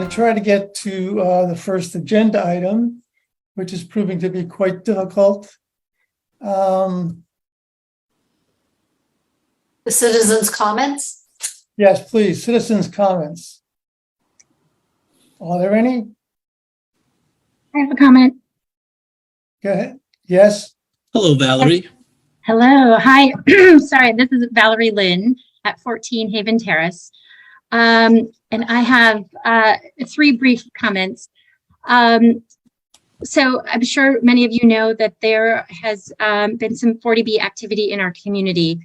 try to get to the first agenda item, which is proving to be quite difficult. The citizens' comments? Yes, please, citizens' comments. Are there any? I have a comment. Go ahead. Yes. Hello, Valerie. Hello. Hi. Sorry, this is Valerie Lynn at 14 Haven Terrace. And I have 3 brief comments. So I'm sure many of you know that there has been some 40B activity in our community.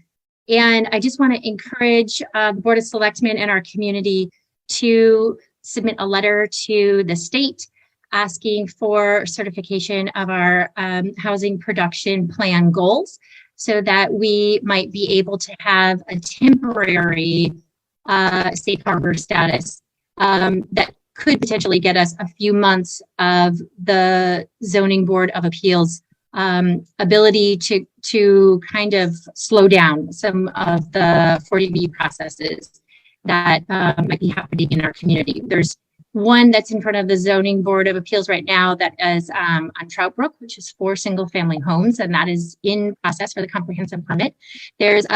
And I just want to encourage the Board of Selectmen and our community to submit a letter to the state asking for certification of our housing production plan goals so that we might be able to have a temporary safe harbor status that could potentially get us a few months of the Zoning Board of Appeals ability to kind of slow down some of the 40B processes that might be happening in our community. There's one that's in front of the Zoning Board of Appeals right now that is on Trout Brook, which is 4 single-family homes, and that is in process for the comprehensive permit. There's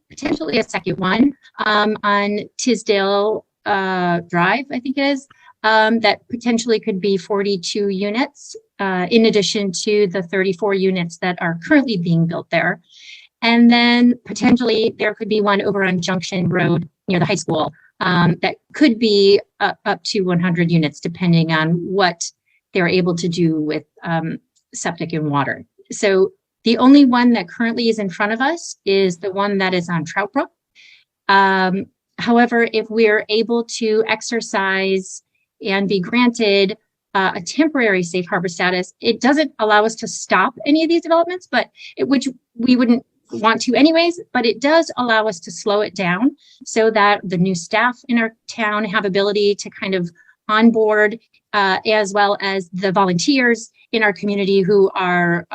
potentially a second one on Tisdale Drive, I think it is, that potentially could be 42 units, in addition to the 34 units that are currently being built there. And then potentially there could be one over on Junction Road near the high school that could be up to 100 units, depending on what they're able to do with septic and water. So the only one that currently is in front of us is the one that is on Trout Brook. However, if we're able to exercise and be granted a temporary safe harbor status, it doesn't allow us to stop any of these developments, but which we wouldn't want to anyways, but it does allow us to slow it down so that the new staff in our town have ability to kind of onboard, as well as the volunteers in our community who are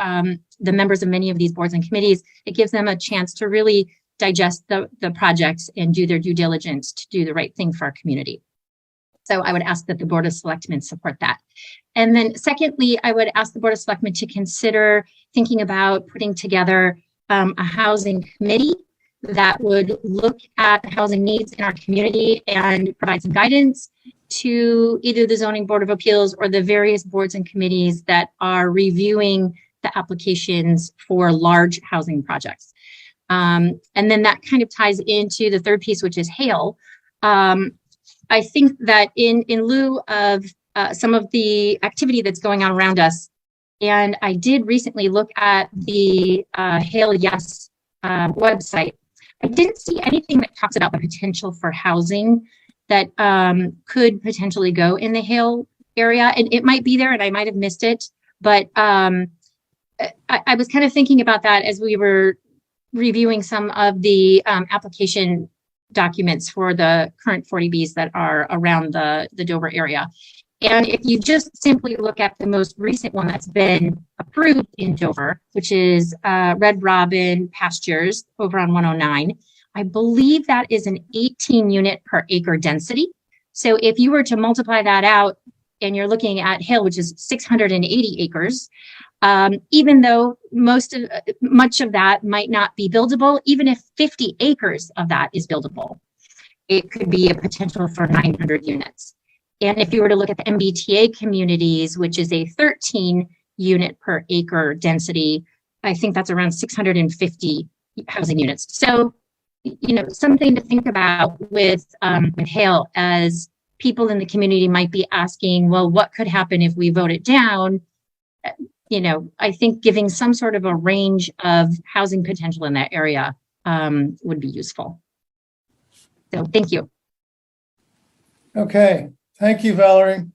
the members of many of these boards and committees. It gives them a chance to really digest the projects and do their due diligence to do the right thing for our community. So I would ask that the Board of Selectmen support that. And then secondly, I would ask the Board of Selectmen to consider thinking about putting together a housing committee that would look at the housing needs in our community and provide some guidance to either the Zoning Board of Appeals or the various boards and committees that are reviewing the applications for large housing projects. And then that kind of ties into the third piece, which is hail. I think that in lieu of some of the activity that's going on around us, and I did recently look at the Hail Yes website, I didn't see anything that talks about the potential for housing that could potentially go in the hail area. And it might be there and I might have missed it, but I was kind of thinking about that as we were reviewing some of the application documents for the current 40Bs that are around the Dover area. And if you just simply look at the most recent one that's been approved in Dover, which is Red Robin Pastures over on 109, I believe that is an 18 unit per acre density. So if you were to multiply that out and you're looking at Hill, which is 680 acres, even though much of that might not be buildable, even if 50 acres of that is buildable, it could be a potential for 900 units. And if you were to look at the MBTA communities, which is a 13 unit per acre density, I think that's around 650 housing units. So, you know, something to think about with Hale, as people in the community might be asking, well, what could happen if we vote it down? You know, I think giving some sort of a range of housing potential in that area would be useful. So thank you. Okay. Thank you, Valerie.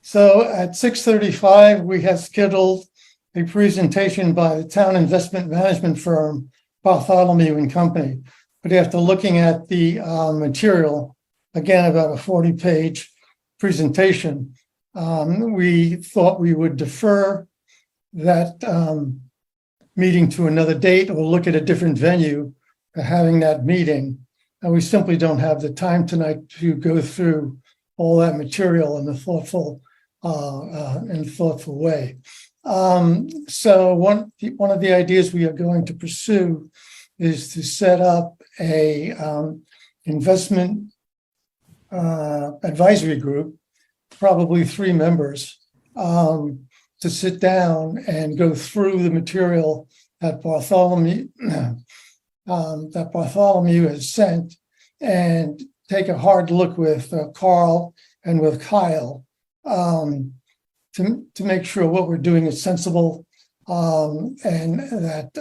So at 6:35, we have scheduled a presentation by the town investment management firm, Bartholomew and Company. But after looking at the material, again, about a 40-page presentation, we thought we would defer that meeting to another date or look at a different venue for having that meeting. And we simply don't have the time tonight to go through all that material in a thoughtful way. So one of the ideas we are going to pursue is to set up a investment advisory group, probably 3 members, to sit down and go through the material that Bartholomew has sent, and take a hard look with Carl and with Kyle to make sure what we're doing is sensible, and that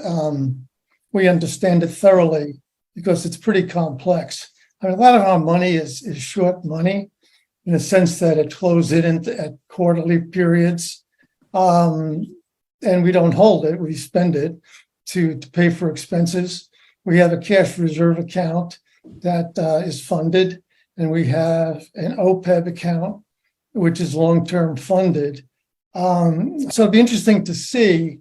we understand it thoroughly, because it's pretty complex. I mean, a lot of our money is short money, in the sense that it flows in at quarterly periods, and we don't hold it, we spend it to pay for expenses. We have a cash reserve account that is funded, and we have an OPEB account, which is long-term funded. So it'd be interesting to see,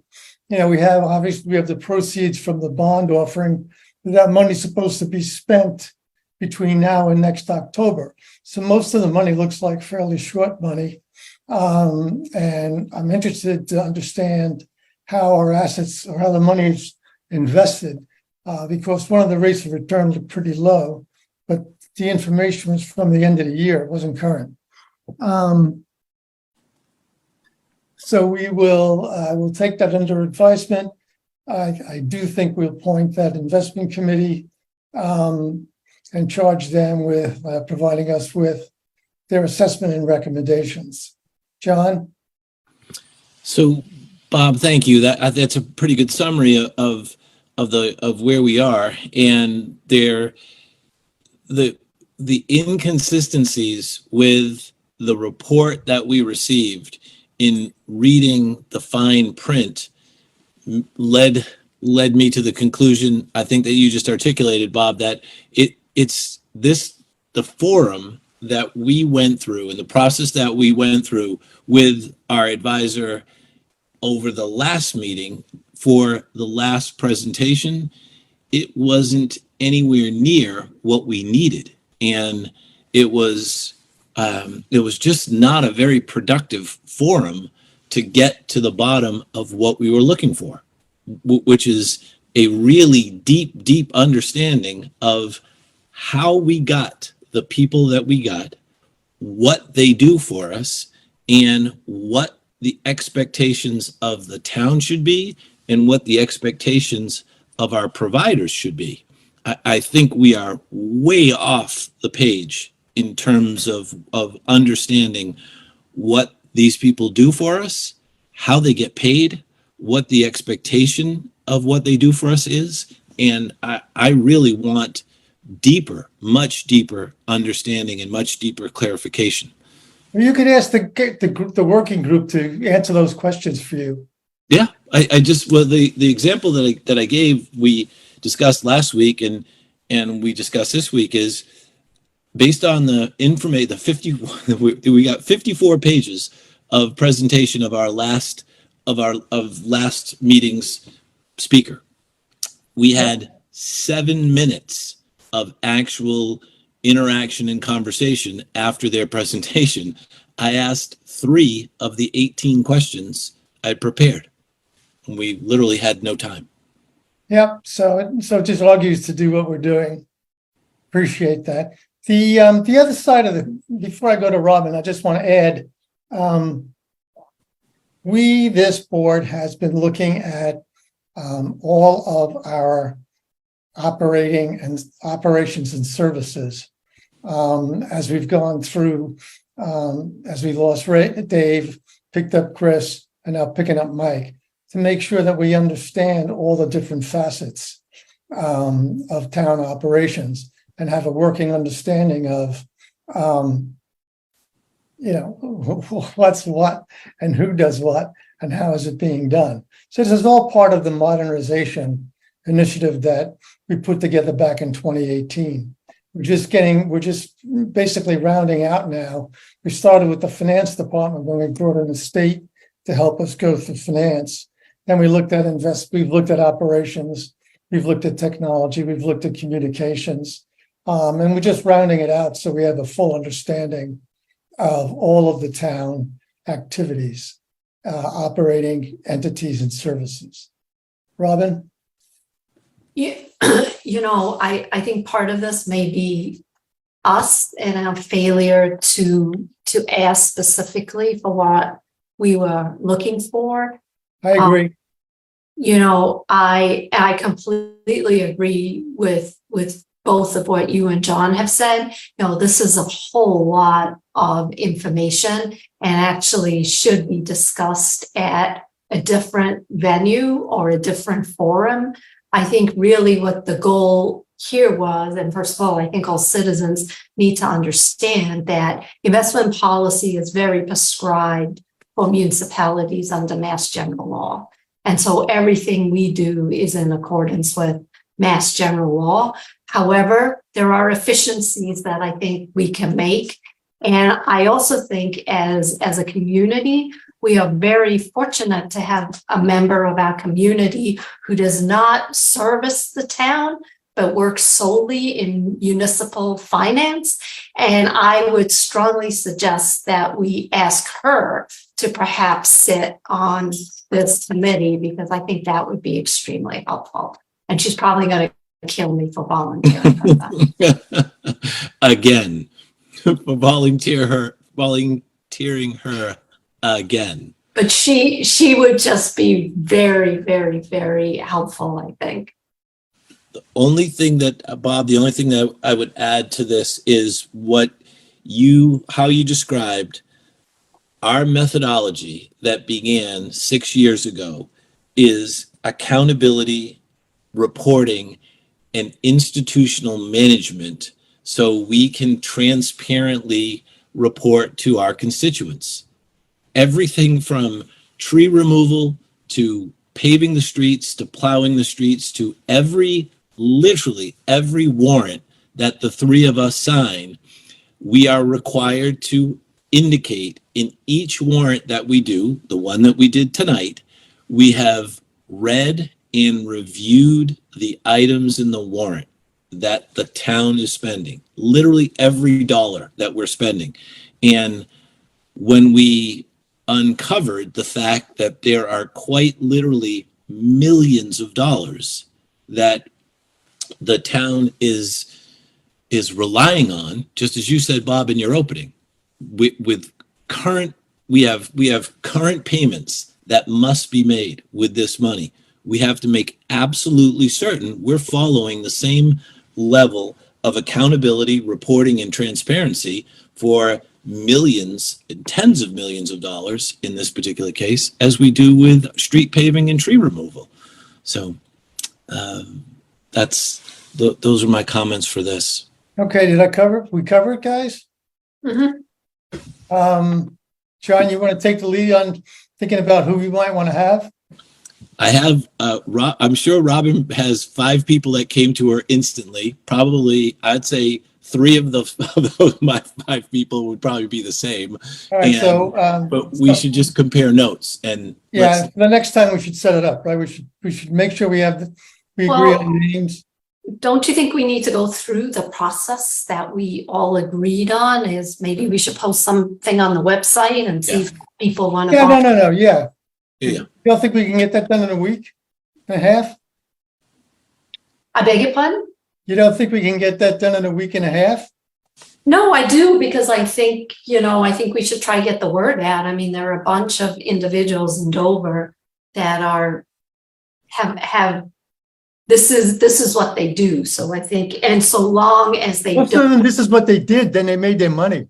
we have the proceeds from the bond offering. That money's supposed to be spent between now and next October. So most of the money looks like fairly short money. And I'm interested to understand how our assets, or how the money is invested, because one of the rates of return looked pretty low, but the information was from the end of the year, it wasn't current. So we'll take that under advisement. I do think we'll appoint that investment committee and charge them with providing us with their assessment and recommendations. John? So, Bob, thank you. That's a pretty good summary of where we are, and the inconsistencies with the report that we received in reading the fine print led me to the conclusion, I think, that you just articulated, Bob, that it's the forum that we went through and the process that we went through with our advisor over the last meeting for the last presentation. It wasn't anywhere near what we needed, and it was just not a very productive forum to get to the bottom of what we were looking for, which is a really deep understanding of how we got the people that we got, what they do for us, and what the expectations of the town should be, and what the expectations of our providers should be. I think we are way off the page in terms of understanding what these people do for us, how they get paid, what the expectation of what they do for us is. And I really want much deeper understanding and much deeper clarification. You could ask the working group to answer those questions for you. Yeah, the example that I gave, we discussed last week and we discussed this week, is based on the information, we got 54 pages of presentation of last meeting's speaker. We had 7 minutes of actual interaction and conversation after their presentation. I asked 3 of the 18 questions I'd prepared, and we literally had no time. Yep. So it just argues to do what we're doing. Appreciate that. The other side of before I go to Robin, I just want to add, this board has been looking at all of our operations and services as we've gone through, as we lost Dave, picked up Chris, and now picking up Mike, to make sure that we understand all the different facets of town operations and have a working understanding of, what's what and who does what and how is it being done. So this is all part of the modernization initiative that we put together back in 2018. We're just basically rounding out now. We started with the finance department when we brought in the state to help us go through finance. Then we looked at we've looked at operations, we've looked at technology, we've looked at communications, and we're just rounding it out so we have a full understanding of all of the town activities, operating entities and services. Robin? Yeah, I think part of this may be us and our failure to ask specifically for what we were looking for. I agree. I completely agree with both of what you and John have said. This is a whole lot of information and actually should be discussed at a different venue or a different forum. I think really what the goal here was, and first of all, I think all citizens need to understand that investment policy is very prescribed for municipalities under Mass General Law. And so everything we do is in accordance with Mass General Law. However, there are efficiencies that I think we can make. And I also think as a community, we are very fortunate to have a member of our community who does not service the town, but works solely in municipal finance. And I would strongly suggest that we ask her to perhaps sit on this committee, because I think that would be extremely helpful. And she's probably going to kill me for volunteering for that. Again, for volunteering her again. But she would just be very, very, very helpful, I think. The only thing that, Bob, the only thing that I would add to this is how you described our methodology that began 6 years ago is accountability, reporting, and institutional management, so we can transparently report to our constituents. Everything from tree removal to paving the streets to plowing the streets to literally every warrant that the three of us sign, we are required to indicate in each warrant that we do, the one that we did tonight, we have read and reviewed the items in the warrant that the town is spending, literally every dollar that we're spending. And when we uncovered the fact that there are quite literally millions of dollars that the town is relying on, just as you said, Bob, in your opening, with current, we have current payments that must be made with this money. We have to make absolutely certain we're following the same level of accountability, reporting, and transparency for millions and tens of millions of dollars in this particular case, as we do with street paving and tree removal. So those are my comments for this. Okay, we cover it, guys? Mm-hmm. John, you want to take the lead on thinking about who we might want to have? I have, I'm sure Robin has 5 people that came to her instantly. Probably, I'd say 3 of those, my 5 people would probably be the same. All right, but we should just compare notes and the next time we should set it up, right? We should make sure we agree on the names. Don't you think we need to go through the process that we all agreed on? Is maybe we should post something on the website and see if people want to. No. Yeah. You don't think we can get that done in a week and a half? I beg your pardon? You don't think we can get that done in a week and a half? No, I do, because I think we should try to get the word out. I mean, there are a bunch of individuals in Dover that have this is what they do. So I think, and so long as they don't, this is what they did, then they made their money.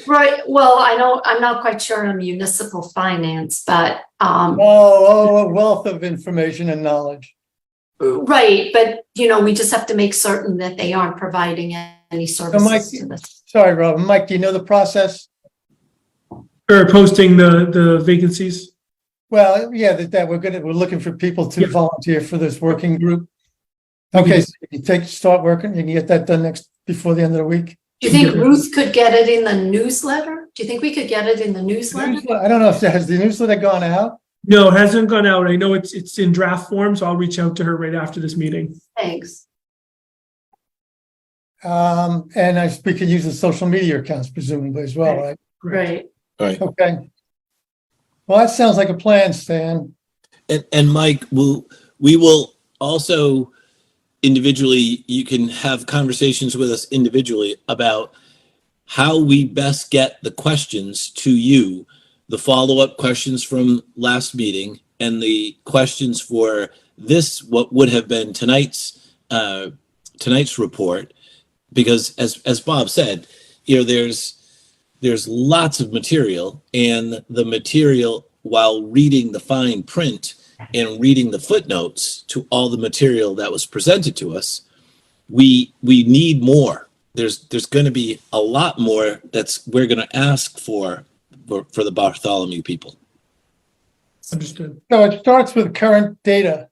Right. Well, I know I'm not quite sure on municipal finance, but a wealth of information and knowledge. Right, but we just have to make certain that they aren't providing any services to this. Sorry, Rob. Mike, do you know the process? For posting the vacancies? Well, yeah, that we're looking for people to volunteer for this working group. Okay, so you start working, you can get that done before the end of the week. Do you think Ruth could get it in the newsletter? Do you think we could get it in the newsletter? I don't know if has the newsletter gone out? No, it hasn't gone out. I know it's in draft form, so I'll reach out to her right after this meeting. Thanks. And we could use the social media accounts presumably as well, right? Right. Right. Okay. Well, that sounds like a plan, Stan. And Mike, we will also individually, you can have conversations with us individually about how we best get the questions to you, the follow-up questions from last meeting and the questions for this, what would have been tonight's report. Because as Bob said, there's lots of material, and the material, while reading the fine print and reading the footnotes to all the material that was presented to us, we need more. There's going to be a lot more we're going to ask for the Bartholomew people. Understood. So it starts with current data,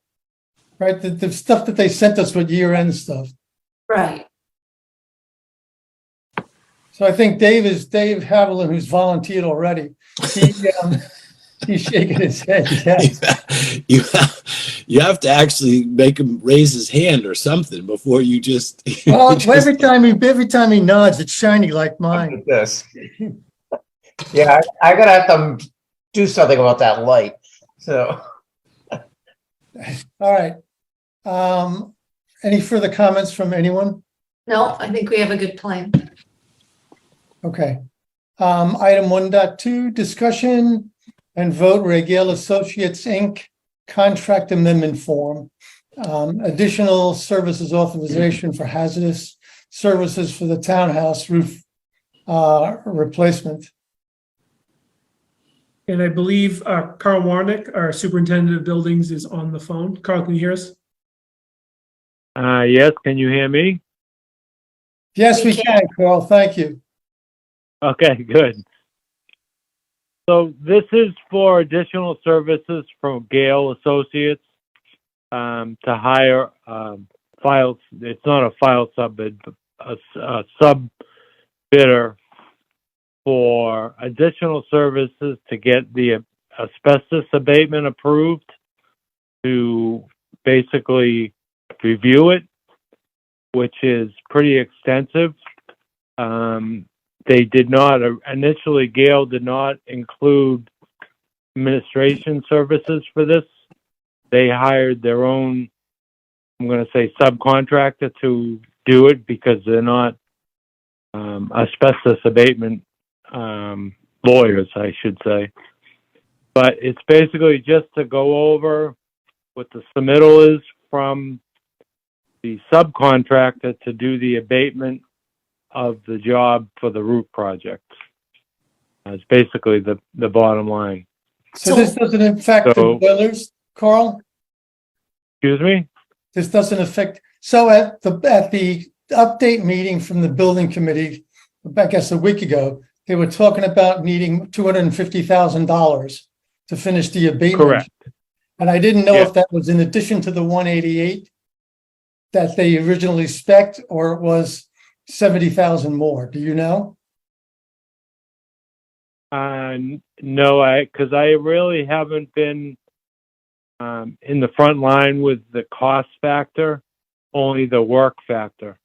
right? The stuff that they sent us with year-end stuff. Right. So I think Dave Haviland, who's volunteered already. He's shaking his head. Yes. You have to actually make him raise his hand or something before you just. Well, every time he nods, it's shiny like mine. Look at this. Yeah, I gotta have to do something about that light. So, All right. Any further comments from anyone? No, I think we have a good plan. Okay. Item 1.2, discussion and vote Regale Associates, Inc. contract amendment form. Additional services authorization for hazardous services for the townhouse roof replacement. And I believe Carl Warnick, our superintendent of buildings, is on the phone. Carl, can you hear us? Yes, can you hear me? Yes, We we can, Carl. Thank you. Okay, good. So this is for additional services from Gale Associates to hire files. It's not a file sub bid, but a sub bidder for additional services to get the asbestos abatement approved, to basically review it, which is pretty extensive. They did not, initially Gale did not include administration services for this. They hired their own, I'm going to say, subcontractor to do it because they're not asbestos abatement lawyers, I should say. But it's basically just to go over what the submittal is from the subcontractor to do the abatement of the job for the roof project. It's basically the bottom line. So this doesn't affect the boilers, Carl? Excuse me? This doesn't affect, so at the update meeting from the building committee, I guess a week ago, they were talking about needing $250,000 to finish the abatement. Correct. And I didn't know Yeah. if that was in addition to the 188 that they originally spec'd, or it was 70,000 more. Do you know? No, because I really haven't been in the front line with the cost factor, only the work factor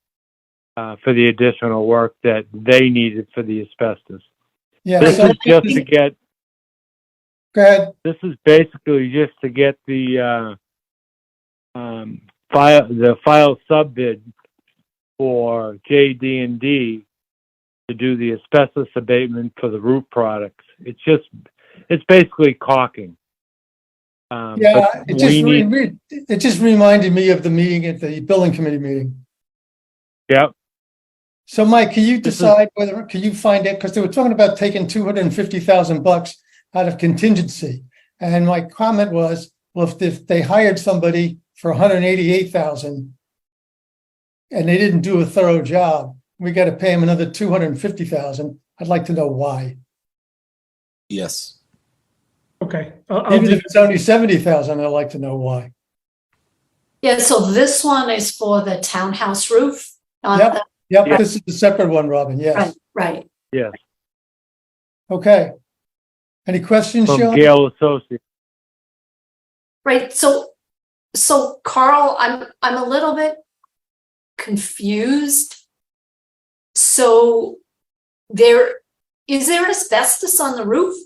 for the additional work that they needed for the asbestos. Yeah. This So is just to get. go ahead. This is basically just to get the file sub bid for JD&D to do the asbestos abatement for the roof products. It's basically caulking. Yeah, it just reminded me of the meeting at the building committee meeting. Yep. So Mike, can you decide can you find it? Because they were talking about taking $250,000 out of contingency. And my comment was, well, if they hired somebody for $188,000 and they didn't do a thorough job, we got to pay them another $250,000. I'd like to know why. Yes. Okay. I'll Even do, if it's only $70,000, I'd like to know why. Yeah, so this one is for the townhouse roof. not Yep. the- Yep, Yeah. this is a separate one, Robin. Yes. Right, right. Yes. Okay. Any questions, From Sean? Gale Associates. Right, so Carl, I'm a little bit confused. So is there asbestos on the roof?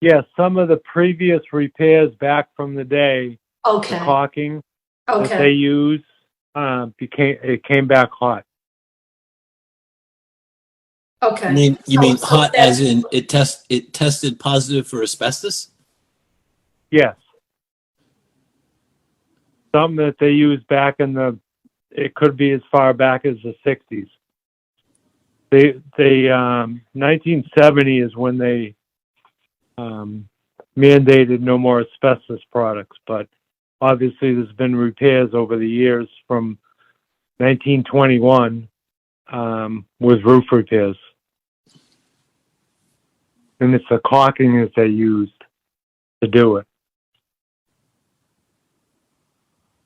Yes, some of the previous repairs back from the day, the Okay, caulking that they okay, use, it came back hot. okay. You mean So hot that- as in it tested positive for asbestos? Yes. Some that they used back it could be as far back as the 60s. 1970 is when they mandated no more asbestos products, but obviously there's been repairs over the years from 1921 with roof repairs. And it's the caulking that they used to do it.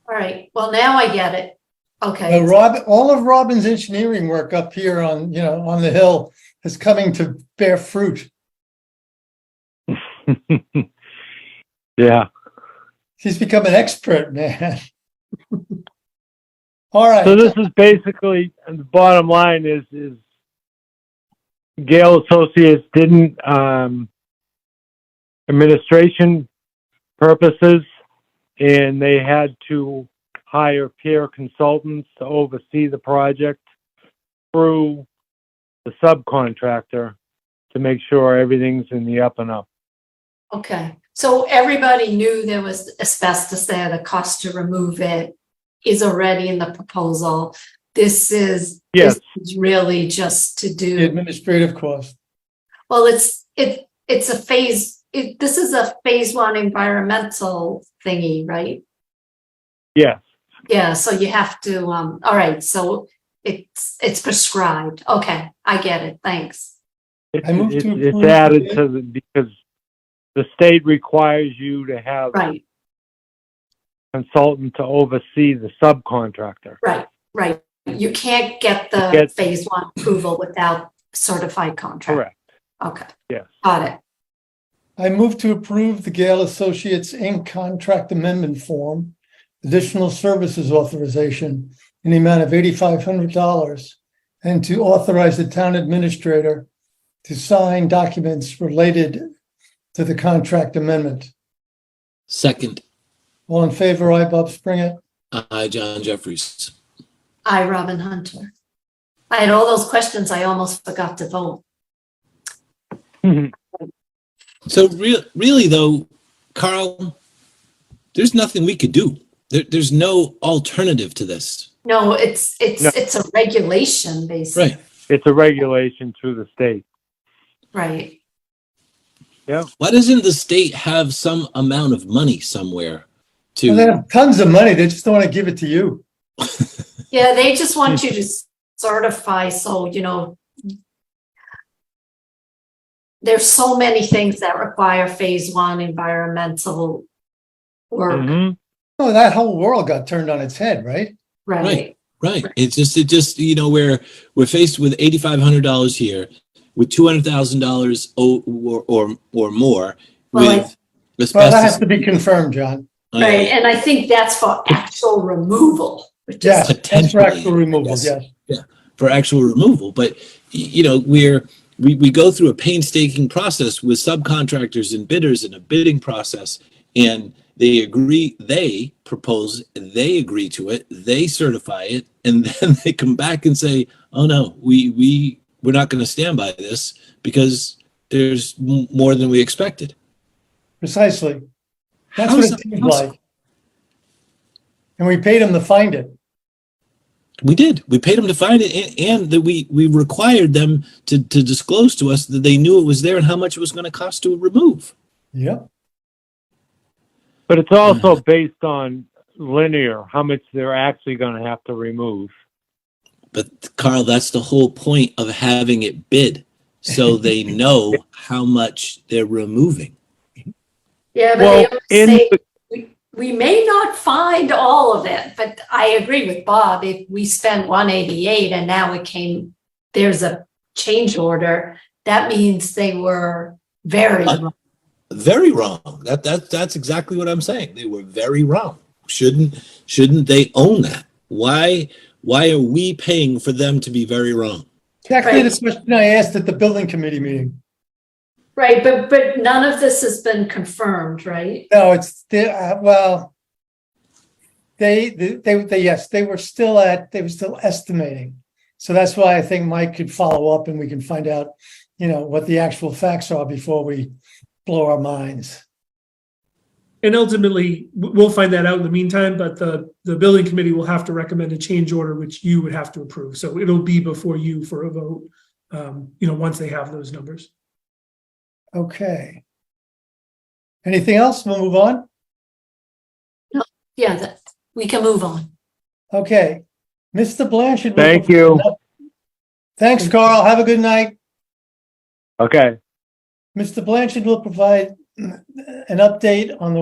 All right, well, now I get it. Okay, All of Robin's engineering work up here on, on the hill is coming to bear fruit. Yeah. He's become an expert, man. All right. So this is basically, the bottom line is Gale Associates didn't, administration purposes, and they had to hire peer consultants to oversee the project through the subcontractor to make sure everything's in the up and up. okay. So everybody knew there was asbestos there, the cost to remove it is already in the proposal. This is really just to The do, administrative cost. well, it's a phase, this is a phase one environmental thingy, right? Yes. Yeah, so you have to, all right, so it's prescribed. Okay, I get it, thanks. I move to approve It's added to because the state requires you to have Right, consultant to oversee the subcontractor. right. You can't get the phase one approval without certified contract. Correct. Okay, Yes. got it. I move to approve the Gale Associates Inc. contract amendment form, additional services authorization in the amount of $8,500, and to authorize the town administrator to sign documents related to the contract amendment. Second, All in favor, aye, Bob Springett. I, John Jeffries. I, Robin Hunter. I had all those questions, I almost forgot to vote. So really though, Carl, there's nothing we could do. There's no alternative to this. No, it's a regulation, basically. Right. It's a regulation through the state. Right. Yeah. Why doesn't the state have some amount of money somewhere Well, they to, have tons of money. They just don't want to give it to you. Yeah, they just want you to certify, so, there's so many things that require phase one environmental work, Mhm. Oh, that whole world got turned on its head, right? right? right? It just, we're faced with $8,500 here with $200,000 or more Well, with Well, that has asbestos. to be confirmed, John. Right, and I think that's for actual removal, which is, Yes, that's for Potentially, actual removal, yes. yes. For actual removal, but we go through a painstaking process with subcontractors and bidders in a bidding process, and they propose, they agree to it, they certify it, and then they come back and say, oh no, we're not going to stand by this because there's more than we expected. Precisely. That's How what is it that seems possible? like. And we paid them to find it. We did. We paid them to find it, and that we required them to disclose to us that they knew it was there and how much it was going to cost to remove. Yep. But it's also based on linear, how much they're actually going to have to remove. But Carl, that's the whole point of having it bid, so they know how much they're removing. yeah, but Well, they always in say, we may not find all of it, but I agree with Bob, if we spent 188 and now there's a change order, that means they were very wrong. Very wrong. That's exactly what I'm saying. They were very wrong. Shouldn't they own that? Why are we paying for them to be very wrong? Exactly the Right. question I asked at the building committee meeting. Right, but none of this has been confirmed, right? No, it's still, well, yes, they were still estimating. So that's why I think Mike could follow up and we can find out, what the actual facts are before we blow our minds. And ultimately, we'll find that out in the meantime, but the building committee will have to recommend a change order, which you would have to approve. So it'll be before you for a vote, once they have those numbers. Okay. Anything else? We'll move on. Yeah, we can move on. Okay. Mr. Blanchard. Thank you. Thanks, Carl. Have a good night. Okay. Mr. Blanchard will provide an update on the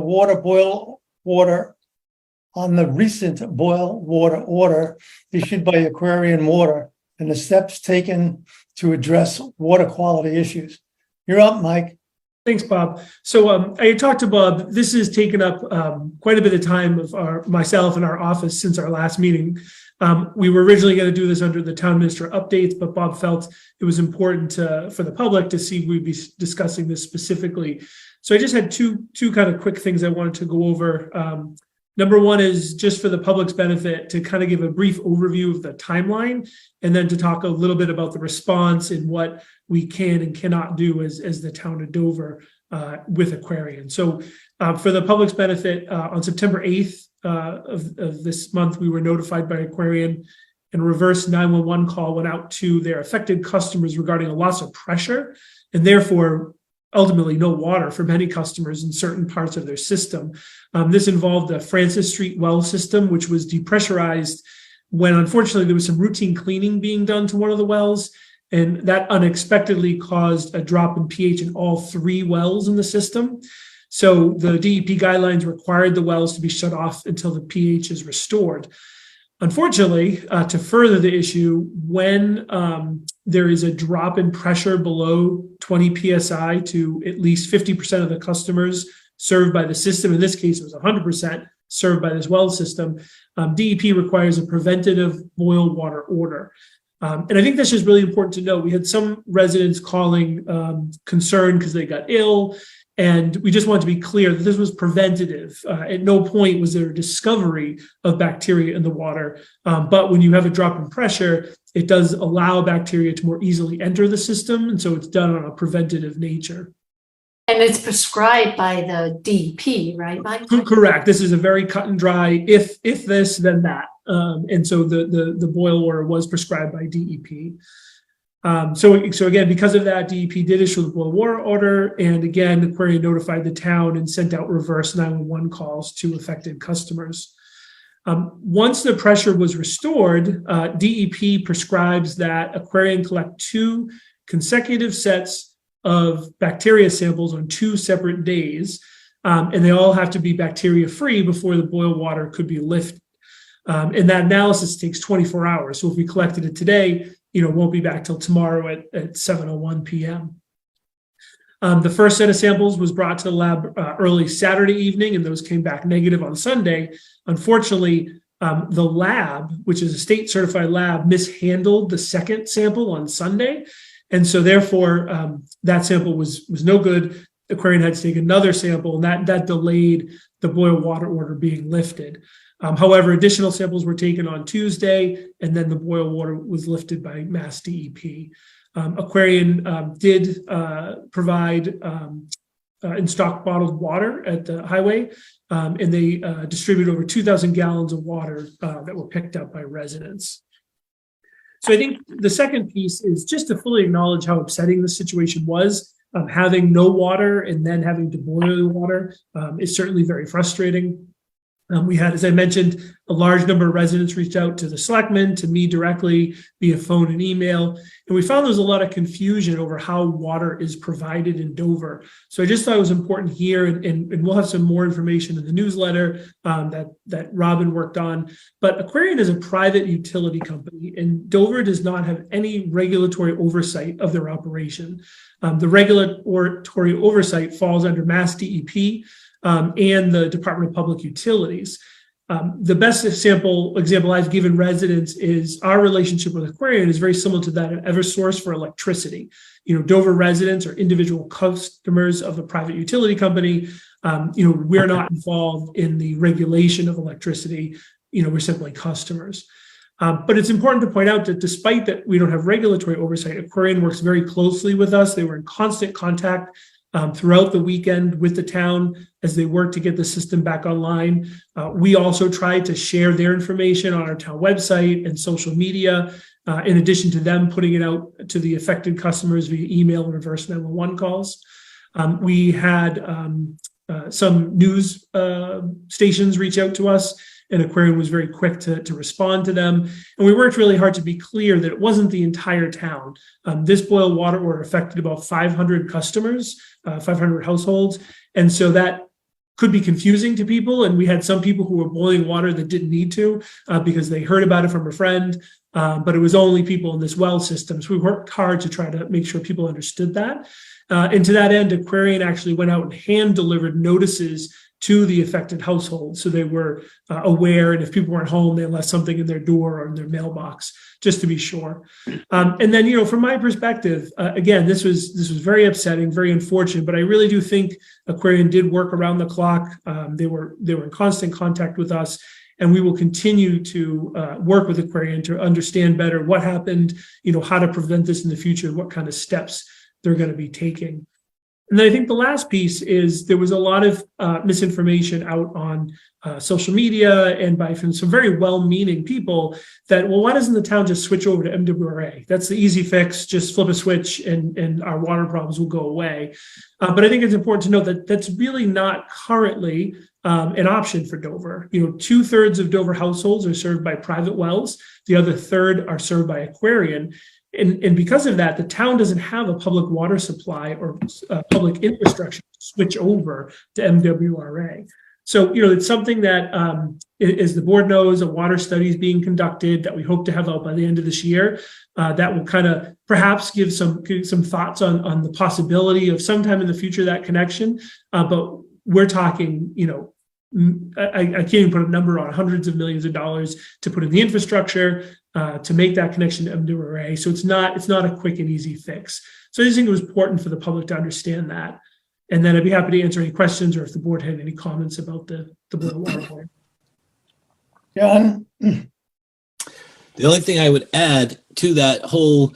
recent boil water order issued by Aquarian Water and the steps taken to address water quality issues. You're up, Mike. Thanks, Bob. So I talked to Bob. This has taken up quite a bit of time of myself and our office since our last meeting. We were originally going to do this under the town minister updates, but Bob felt it was important for the public to see we'd be discussing this specifically. So I just had two kind of quick things I wanted to go over. Number one is just for the public's benefit to kind of give a brief overview of the timeline, and then to talk a little bit about the response and what we can and cannot do as the town of Dover with Aquarian. So for the public's benefit, on September 8th of this month, we were notified by Aquarian, and a reverse 911 call went out to their affected customers regarding a loss of pressure and therefore ultimately no water for many customers in certain parts of their system. This involved a Francis Street well system, which was depressurized when unfortunately there was some routine cleaning being done to one of the wells, and that unexpectedly caused a drop in pH in all 3 wells in the system. So the DEP guidelines required the wells to be shut off until the pH is restored. Unfortunately, to further the issue, when there is a drop in pressure below 20 psi to at least 50% of the customers served by the system, in this case it was 100% served by this well system, DEP requires a preventative boil water order. And I think that's just really important to know. We had some residents calling concerned because they got ill, and we just wanted to be clear that this was preventative. At no point was there a discovery of bacteria in the water. But when you have a drop in pressure, it does allow bacteria to more easily enter the system. And so it's done on a preventative nature. And it's prescribed by the DEP, right, Mike? Correct. This is a very cut and dry, if this, then that. And so the boil order was prescribed by DEP. So again, because of that, DEP did issue the boil water order, and again, Aquarian notified the town and sent out reverse 911 calls to affected customers. Once the pressure was restored, DEP prescribes that Aquarian collect 2 consecutive sets of bacteria samples on 2 separate days, and they all have to be bacteria-free before the boil water could be lifted. And that analysis takes 24 hours. So if we collected it today, it won't be back till tomorrow at 7:01 p.m. The first set of samples was brought to the lab early Saturday evening, and those came back negative on Sunday. Unfortunately, the lab, which is a state certified lab, mishandled the second sample on Sunday. And so therefore, that sample was no good. Aquarian had to take another sample, and that delayed the boil water order being lifted. However, additional samples were taken on Tuesday, and then the boil water was lifted by Mass DEP. Aquarian did provide in stock bottled water at the highway, and they distributed over 2,000 gallons of water that were picked up by residents. So I think the second piece is just to fully acknowledge how upsetting the situation was. Having no water and then having to boil the water is certainly very frustrating. We had, as I mentioned, a large number of residents reached out to the selectmen, to me directly via phone and email, and we found there was a lot of confusion over how water is provided in Dover. So I just thought it was important here, and we'll have some more information in the newsletter that Robin worked on. But Aquarian is a private utility company, and Dover does not have any regulatory oversight of their operation. The regulatory oversight falls under Mass DEP, and the Department of Public Utilities. The best example I've given residents is our relationship with Aquarian is very similar to that of Eversource for electricity. Dover residents are individual customers of a private utility company. We're not involved in the regulation of electricity. We're simply customers. But it's important to point out that despite that we don't have regulatory oversight, Aquarian works very closely with us. They were in constant contact throughout the weekend with the town as they worked to get the system back online. We also tried to share their information on our town website and social media, in addition to them putting it out to the affected customers via email and reverse 911 calls. We had some news stations reach out to us, and Aquarian was very quick to respond to them. And we worked really hard to be clear that it wasn't the entire town. This boil water order affected about 500 customers, 500 households. And so that could be confusing to people. And we had some people who were boiling water that didn't need to because they heard about it from a friend. But it was only people in this well system. So we worked hard to try to make sure people understood that. And to that end, Aquarian actually went out and hand delivered notices to the affected household. So they were aware, and if people weren't home, they left something in their door or in their mailbox, just to be sure. And then, from my perspective, again, this was very upsetting, very unfortunate, but I really do think Aquarian did work around the clock. They were in constant contact with us, and we will continue to work with Aquarian to understand better what happened, how to prevent this in the future, what kind of steps they're going to be taking. And then I think the last piece is there was a lot of misinformation out on social media and by some very well-meaning people that, well, why doesn't the town just switch over to MWRA? That's the easy fix, just flip a switch and our water problems will go away. But I think it's important to note that that's really not currently an option for Dover. 2/3 of Dover households are served by private wells. The other third are served by Aquarian. And because of that, the town doesn't have a public water supply or public infrastructure to switch over to MWRA. So, it's something that, as the board knows, a water study is being conducted that we hope to have out by the end of this year. That will kind of perhaps give some thoughts on the possibility of sometime in the future that connection. But we're talking, I can't even put a number on hundreds of millions of dollars to put in the infrastructure to make that connection to MWRA. So it's not a quick and easy fix. So I just think it was important for the public to understand that. And then I'd be happy to answer any questions or if the board had any comments about the boil water board. John? The only thing I would add to that whole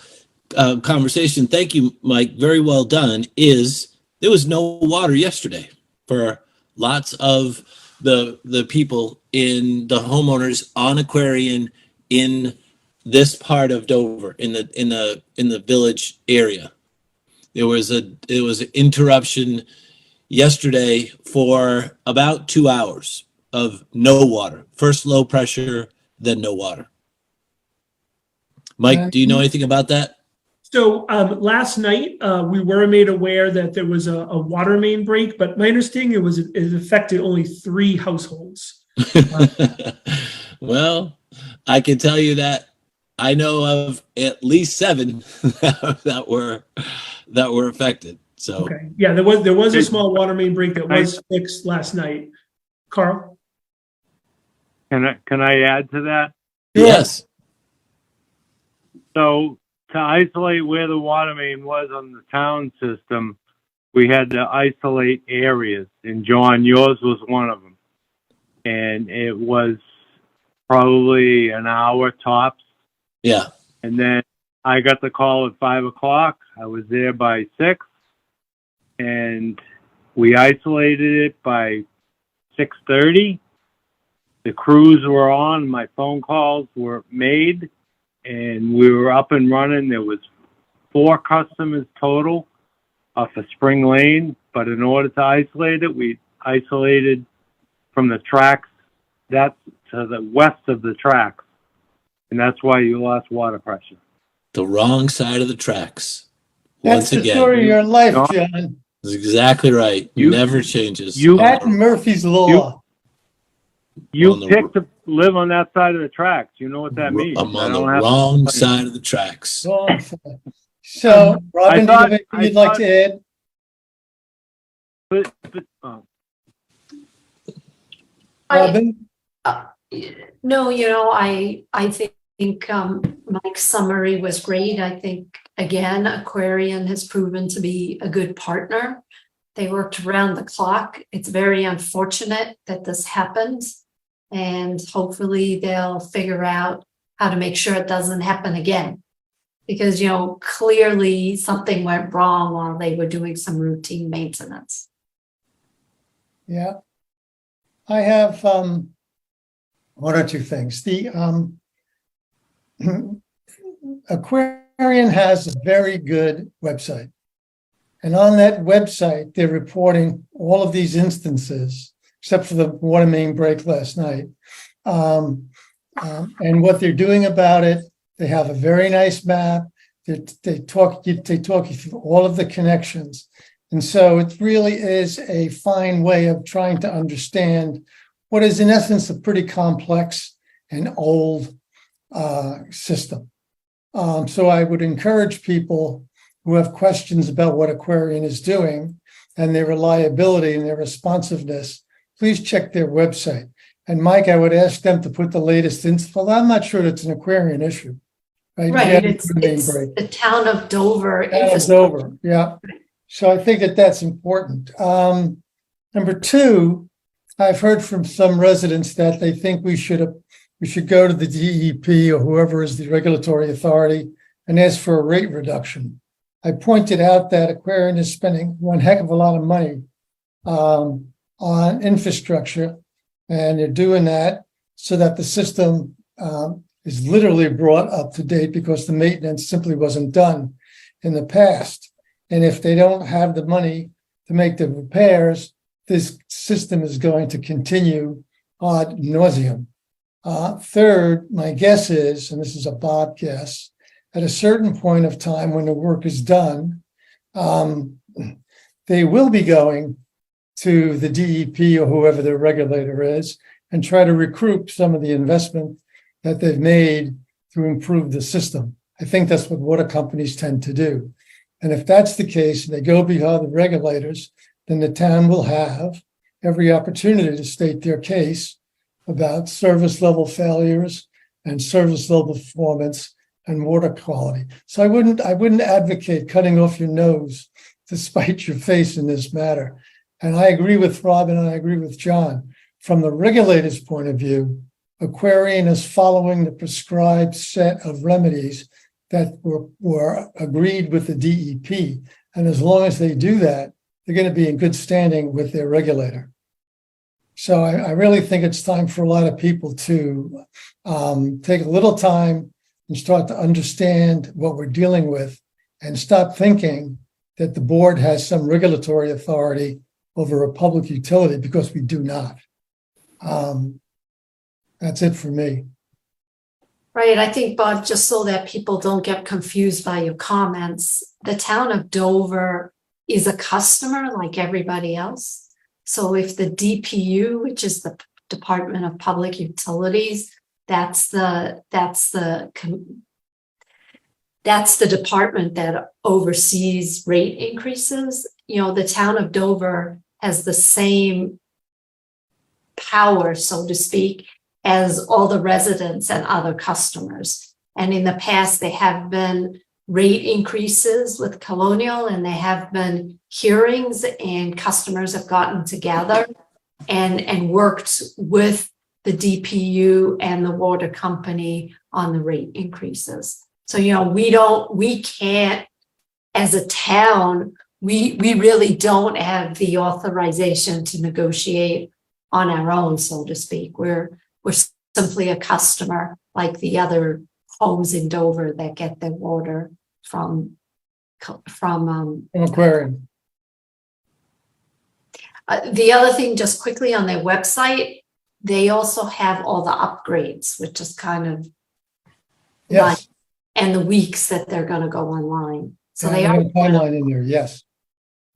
conversation, thank you, Mike, very well done, is there was no water yesterday for lots of the people in the homeowners on Aquarian in this part of Dover, in the village area. There was an interruption yesterday for about 2 hours of no water. First low pressure, then no water. Mike, do you know anything about that? So last night, we were made aware that there was a water main break, but my understanding it affected only 3 households. Well, I can tell you that I know of at least 7 that were affected. So okay, yeah, there was a small water main break that was fixed last night. Carl, Can I add to that? yes. So to isolate where the water main was on the town system, we had to isolate areas. And John, yours was one of them. And it was probably an hour tops. Yeah. And then I got the call at 5 o'clock. I was there by 6. And we isolated it by 6:30. The crews were on. My phone calls were made. And we were up and running. There was 4 customers total off of Spring Lane. But in order to isolate it, we isolated from the tracks, that's to the west of the tracks. And that's why you lost water pressure. The wrong side of the tracks. That's Once the again, story of your life, John. John. that's exactly right. You- Never changes. Pat Murphy's Law. You On the- picked to live on that side of the tracks. You know what that means. I'm I on the don't have to wrong explain. side of the tracks. Wrong side. So, Robin, do you have anything you'd like to add? But, Robin? No, I think Mike's summary was great. I think, again, Aquarian has proven to be a good partner. They worked around the clock. It's very unfortunate that this happened. And hopefully they'll figure out how to make sure it doesn't happen again. Because, clearly something went wrong while they were doing some routine maintenance. Yeah. I have one or two things. The Aquarian has a very good website. And on that website, they're reporting all of these instances, except for the water main break last night. And what they're doing about it, they have a very nice map. They talk you through all of the connections. And so it really is a fine way of trying to understand what is in essence a pretty complex and old system. So I would encourage people who have questions about what Aquarian is doing and their reliability and their responsiveness, please check their website. And Mike, I would ask them to put the latest info. I'm not sure it's an Aquarian issue. Right, it's the town of Dover. Dover, yeah. So I think that's important. Number two, I've heard from some residents that they think we should go to the DEP or whoever is the regulatory authority and ask for a rate reduction. I pointed out that Aquarian is spending one heck of a lot of money on infrastructure, and they're doing that so that the system is literally brought up to date because the maintenance simply wasn't done in the past. And if they don't have the money to make the repairs, this system is going to continue ad nauseum. Third, my guess is, and this is a Bob guess, at a certain point of time when the work is done, they will be going to the DEP or whoever their regulator is and try to recoup some of the investment that they've made to improve the system. I think that's what water companies tend to do. And if that's the case, and they go behind the regulators, then the town will have every opportunity to state their case about service level failures and service level performance and water quality. So I wouldn't advocate cutting off your nose to spite your face in this matter. And I agree with Robin and I agree with John. From the regulator's point of view, Aquarian is following the prescribed set of remedies that were agreed with the DEP. And as long as they do that, they're going to be in good standing with their regulator. So I really think it's time for a lot of people to take a little time and start to understand what we're dealing with and stop thinking that the board has some regulatory authority over a public utility, because we do not. That's it for me. Right. I think, Bob, just so that people don't get confused by your comments, the town of Dover is a customer like everybody else. So if the DPU, which is the Department of Public Utilities, that's the department that oversees rate increases, the town of Dover has the same power, so to speak, as all the residents and other customers. And in the past, there have been rate increases with Colonial, and there have been hearings, and customers have gotten together and worked with the DPU and the water company on the rate increases. So, we can't, as a town, we really don't have the authorization to negotiate on our own, so to speak. We're simply a customer like the other homes in Dover that get their water from Aquarian. The other thing, just quickly, on their website, they also have all the upgrades, which is kind of Yes. and the weeks that they're going to go online. So Yeah, they have are a timeline in there. Yes.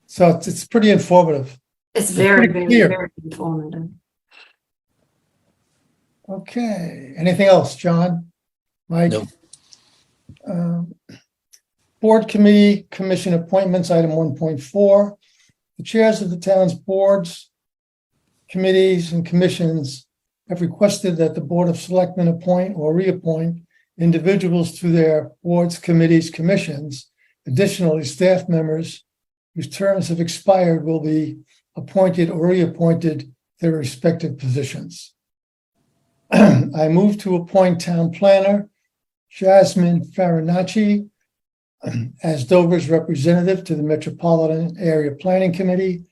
So it's pretty informative. It's very, pretty very, clear. very informative. Okay. Anything else, John? Mike? No. Board committee commission appointments, item 1.4. The chairs of the town's boards, committees, and commissions have requested that the Board of Selectmen appoint or reappoint individuals to their boards, committees, commissions. Additionally, staff members whose terms have expired will be appointed or reappointed to their respective positions. I move to appoint Town Planner Jasmine Farinacci as Dover's representative to the Metropolitan Area Planning Committee.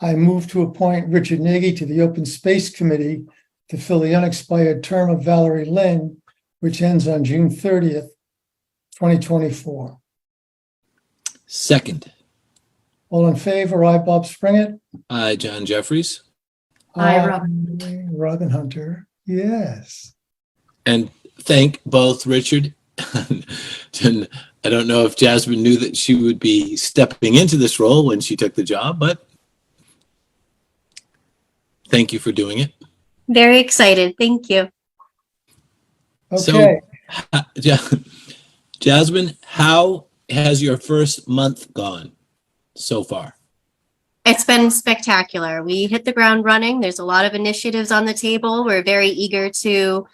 I move to appoint Richard Nagy to the Open Space Committee to fill the unexpired term of Valerie Lynn, which ends on June 30th, 2024. Second. All in favor, aye, Bob Springett. Aye, John Jeffries. Aye, Robin. Robin Hunter, yes. And thank both Richard and I don't know if Jasmine knew that she would be stepping into this role when she took the job, but thank you for doing it. Very excited. Thank you. Okay, Jasmine, how has your first month gone so far? It's been spectacular. We hit the ground running. There's a lot of initiatives on the table. We're very eager to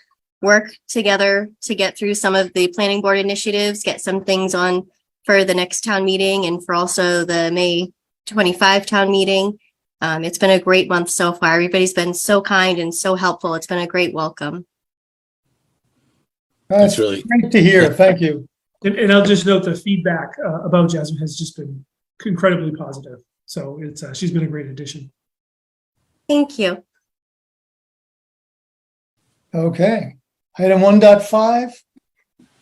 work together to get through some of the planning board initiatives, get some things on for the next town meeting and for also the May 25 town meeting. It's been a great month so far. Everybody's been so kind and so helpful. It's been a great welcome. that's really great to hear. Thank you. And I'll just note the feedback about Jasmine has just been incredibly positive. So it's she's been a great addition. Thank you. Okay. Item 1.5,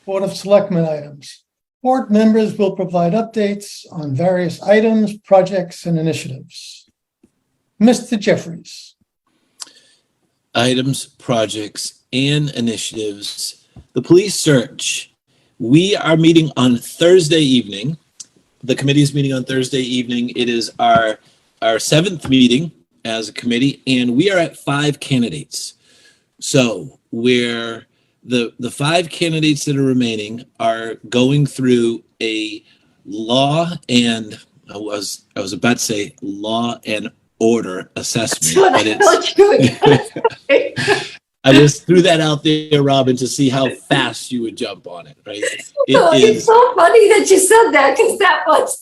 Board of Selectmen items. Board members will provide updates on various items, projects, and initiatives. Mr. Jeffries. Items, projects, and initiatives. The police search. We are meeting on Thursday evening. The committee is meeting on Thursday evening. It is our seventh meeting as a committee, and we are at 5 candidates. So where the 5 candidates that are remaining are going through a law and I was about to say law and order assessment, but it's I just threw that out there, Robin, to see how fast you would jump on it, right? It's so funny that you said that because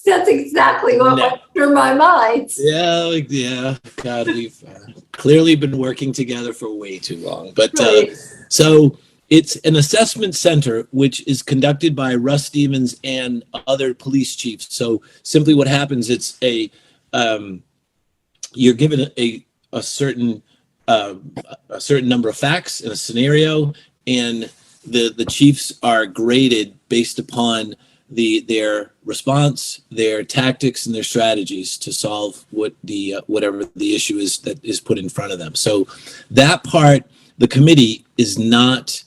that's exactly what went through my mind. Yeah. God, we've clearly been working together for way too long. But Right. so it's an assessment center, which is conducted by Russ Stevens and other police chiefs. So simply what happens, it's you're given a certain number of facts in a scenario, and the chiefs are graded based upon their response, their tactics, and their strategies to solve whatever the issue is that is put in front of them. So that part, the committee is not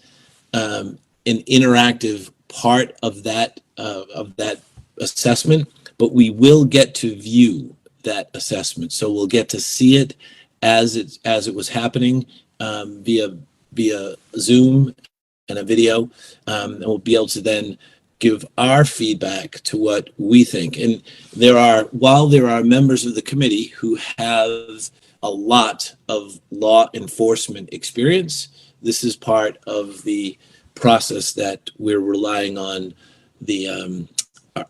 an interactive part of that assessment, but we will get to view that assessment. So we'll get to see it as it was happening via Zoom and a video, and we'll be able to then give our feedback to what we think. And while there are members of the committee who have a lot of law enforcement experience, this is part of the process that we're relying on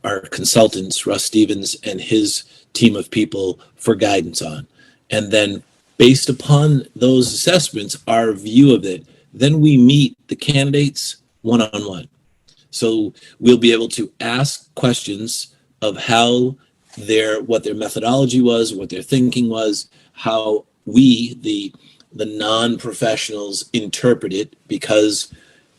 our consultants, Russ Stevens and his team of people, for guidance on. And then based upon those assessments, our view of it, then we meet the candidates one-on-one. So we'll be able to ask questions of what their methodology was, what their thinking was, how we, the non-professionals, interpret it, because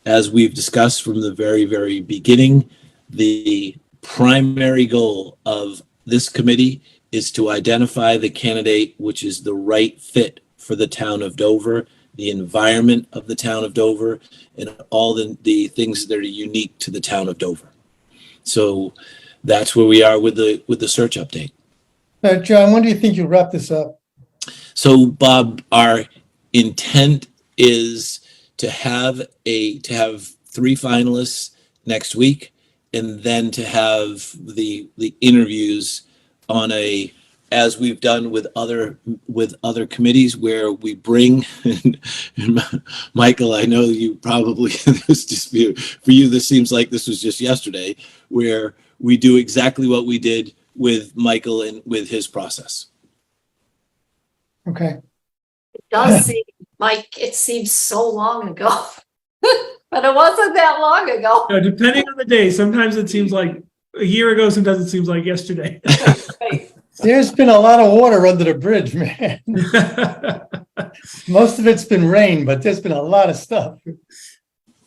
as we've discussed from the very, very beginning, the primary goal of this committee is to identify the candidate which is the right fit for the town of Dover, the environment of the town of Dover, and all the things that are unique to the town of Dover. So that's where we are with the search update. John, when do you think you'll wrap this up? So Bob, our intent is to have 3 finalists next week, and then to have the interviews on a as we've done with other committees where we bring, and Michael, I know you probably, this just for you, this seems like this was just yesterday, where we do exactly what we did with Michael and with his process. Okay. It does seem, Mike, it seems so long ago, but it wasn't that long ago. Depending on the day, sometimes it seems like a year ago, sometimes it seems like yesterday. Right. There's been a lot of water under the bridge, man. Most of it's been rain, but there's been a lot of stuff.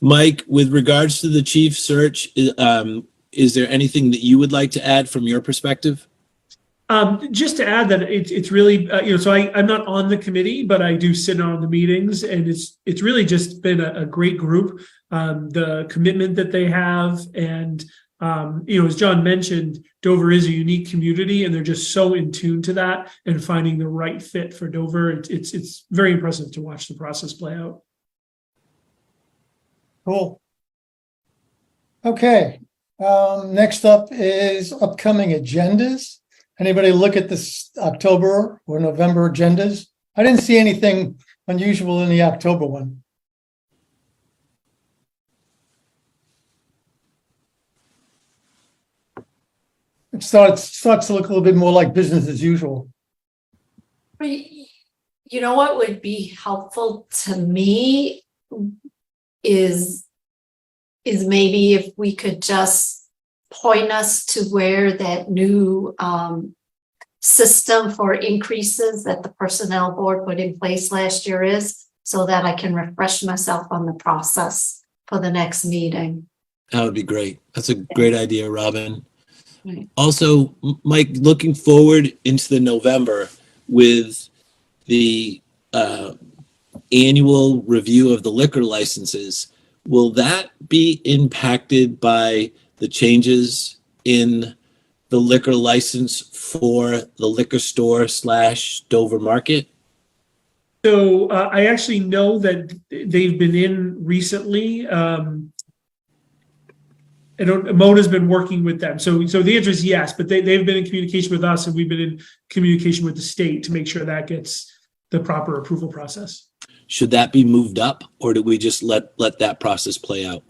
Mike, with regards to the chief search, is there anything that you would like to add from your perspective? Just to add that it's really, so I'm not on the committee, but I do sit on the meetings, and it's really just been a great group. The commitment that they have, and as John mentioned, Dover is a unique community, and they're just so in tune to that and finding the right fit for Dover. It's very impressive to watch the process play out. Cool. Okay. Next up is upcoming agendas. Anybody look at this October or November agendas? I didn't see anything unusual in the October one. It starts to look a little bit more like business as usual. You know what would be helpful to me is maybe if we could just point us to where that new system for increases that the personnel board put in place last year is, so that I can refresh myself on the process for the next meeting. That would be great. That's a great idea, Robin. Right. Also, Mike, looking forward into the November with the annual review of the liquor licenses, will that be impacted by the changes in the liquor license for the liquor store / Dover Market? So I actually know that they've been in recently. Mona's been working with them. So the answer is yes, but they've been in communication with us, and we've been in communication with the state to make sure that gets the proper approval process. Should that be moved up, or do we just let that process play out?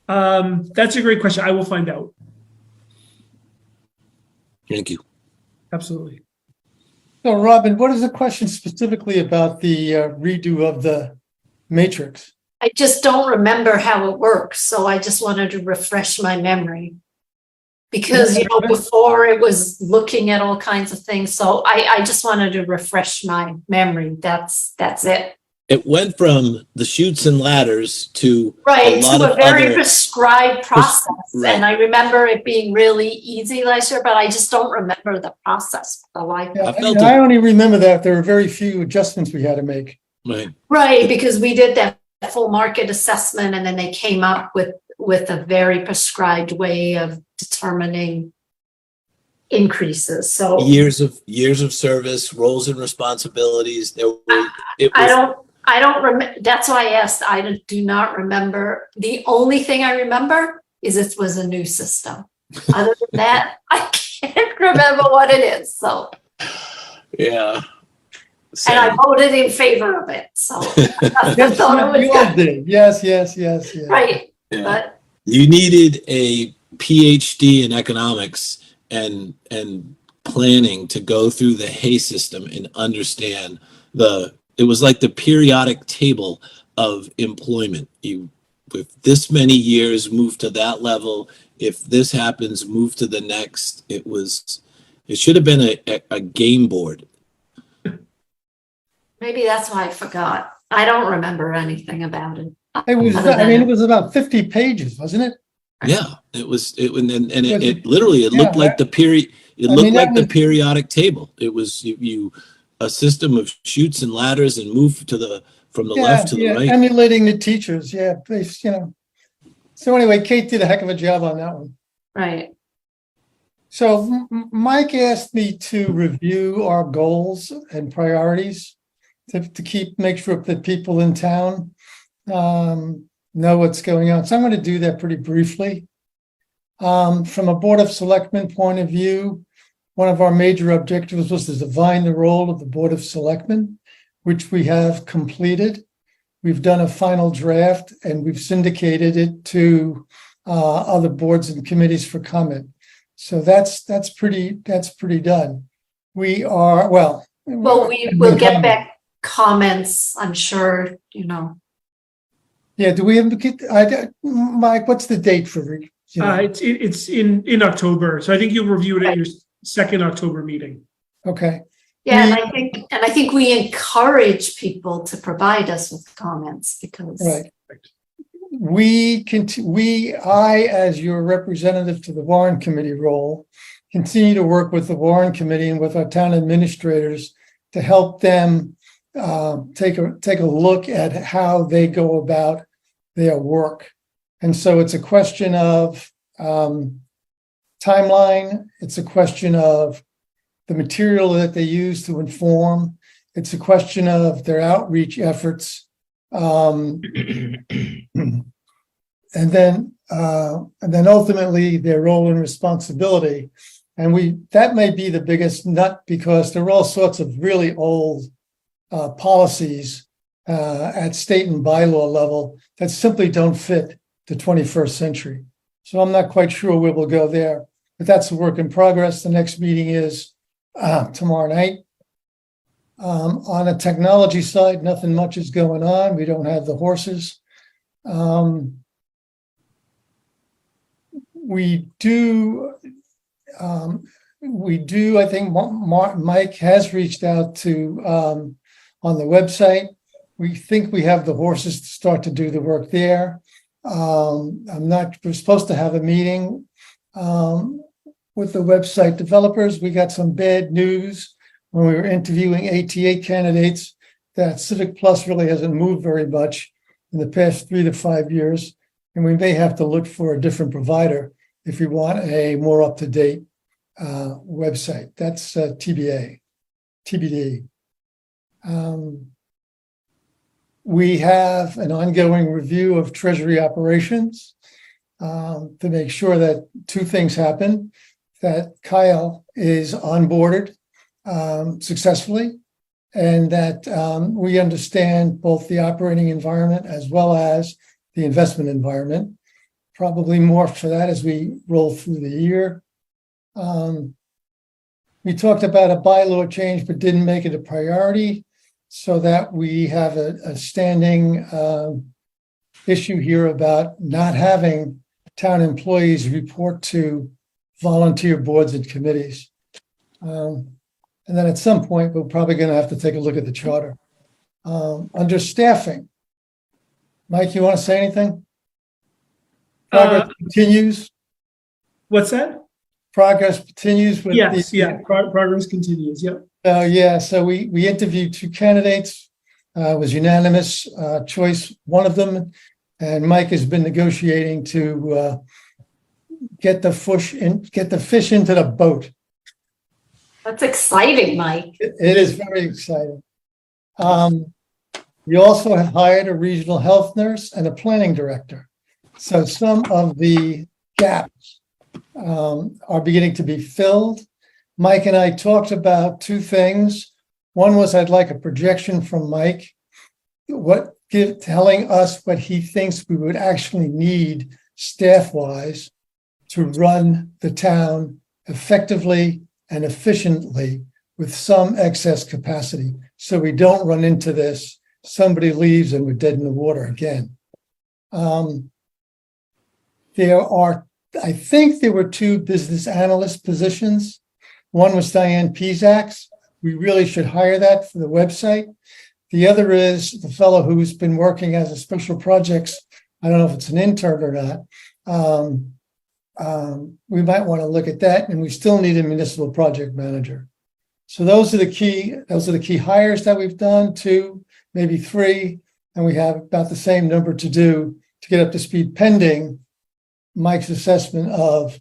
That's a great question. I will find out. Thank you. Absolutely. So, Robin, what is the question specifically about the redo of the matrix? I just don't remember how it works, so I just wanted to refresh my memory. Because, before it was looking at all kinds of things, so I just wanted to refresh my memory. That's it. It went from the chutes and ladders to Right, a lot to a of very other prescribed process. right. And I remember it being really easy last year, but I just don't remember the process. I only remember that there were very few adjustments we had to make. Right, because we did that full market assessment, and then they came up with a very prescribed way of determining increases. So years of service, roles and responsibilities. I don't remember. That's why I asked. I do not remember. The only thing I remember is it was a new system. Other than that, I can't remember what it is. So yeah. And I voted in favor of it. So I thought it was good. Yes. Right. Yeah. But you needed a PhD in economics and planning to go through the Hay system and understand it was like the periodic table of employment. You, with this many years, move to that level. If this happens, move to the next. It should have been a game board. maybe that's why I forgot. I don't remember anything about it. It was about 50 pages, wasn't it? Yeah, it literally looked like the period. It looked like the periodic table. It was a system of chutes and ladders and move from the left to the right. Emulating the teachers. Yeah, So anyway, Kate did a heck of a job on that one. Right. So Mike asked me to review our goals and priorities to make sure that people in town know what's going on. So I'm going to do that pretty briefly. From a Board of Selectmen point of view, one of our major objectives was to define the role of the Board of Selectmen, which we have completed. We've done a final draft and we've syndicated it to other boards and committees for comment. So that's pretty done. We are, well. Well, we will get back comments, I'm sure, you know. Yeah, do we have, Mike, what's the date for? It's in October, so I think you'll review it at your second October meeting. Okay. Yeah, and I think we encourage people to provide us with comments because. Right. I, as your representative to the Warren Committee role, continue to work with the Warren Committee and with our town administrators to help them take a look at how they go about their work. And so it's a question of timeline. It's a question of the material that they use to inform. It's a question of their outreach efforts. And then ultimately their role and responsibility. And that may be the biggest nut because there are all sorts of really old policies at state and bylaw level that simply don't fit the 21st century. So I'm not quite sure where we'll go there, but that's a work in progress. The next meeting is tomorrow night. On the technology side, nothing much is going on. We don't have the horses. We do, I think Mike has reached out to, on the website. We think we have the horses to start to do the work there. We're supposed to have a meeting with the website developers. We got some bad news when we were interviewing ATA candidates that Civic Plus really hasn't moved very much in the past 3 to 5 years. And we may have to look for a different provider if we want a more up-to-date website. That's TBD. We have an ongoing review of Treasury operations to make sure that 2 things happen, that Kyle is onboarded successfully, and that we understand both the operating environment as well as the investment environment. Probably more for that as we roll through the year. We talked about a bylaw change, but didn't make it a priority, so that we have a standing issue here about not having town employees report to volunteer boards and committees. And then at some point, we're probably going to have to take a look at the charter. Under staffing, Mike, you want to say anything? Progress continues. What's that? Progress continues with Yes, progress continues. Yep. Yeah, so we interviewed 2 candidates. It was unanimous choice, one of them, and Mike has been negotiating to get the fish into the boat. That's exciting, Mike. It is very exciting. We also have hired a regional health nurse and a planning director. So some of the gaps are beginning to be filled. Mike and I talked about 2 things. One was I'd like a projection from Mike, telling us what he thinks we would actually need staff-wise to run the town effectively and efficiently with some excess capacity, so we don't run into this, somebody leaves and we're dead in the water again. I think there were 2 business analyst positions. One was Diane Pizak's. We really should hire that for the website. The other is the fellow who's been working as a special projects. I don't know if it's an intern or not. We might want to look at that, and we still need a municipal project manager. So those are the key hires that we've done, 2, maybe 3, and we have about the same number to do to get up to speed pending Mike's assessment of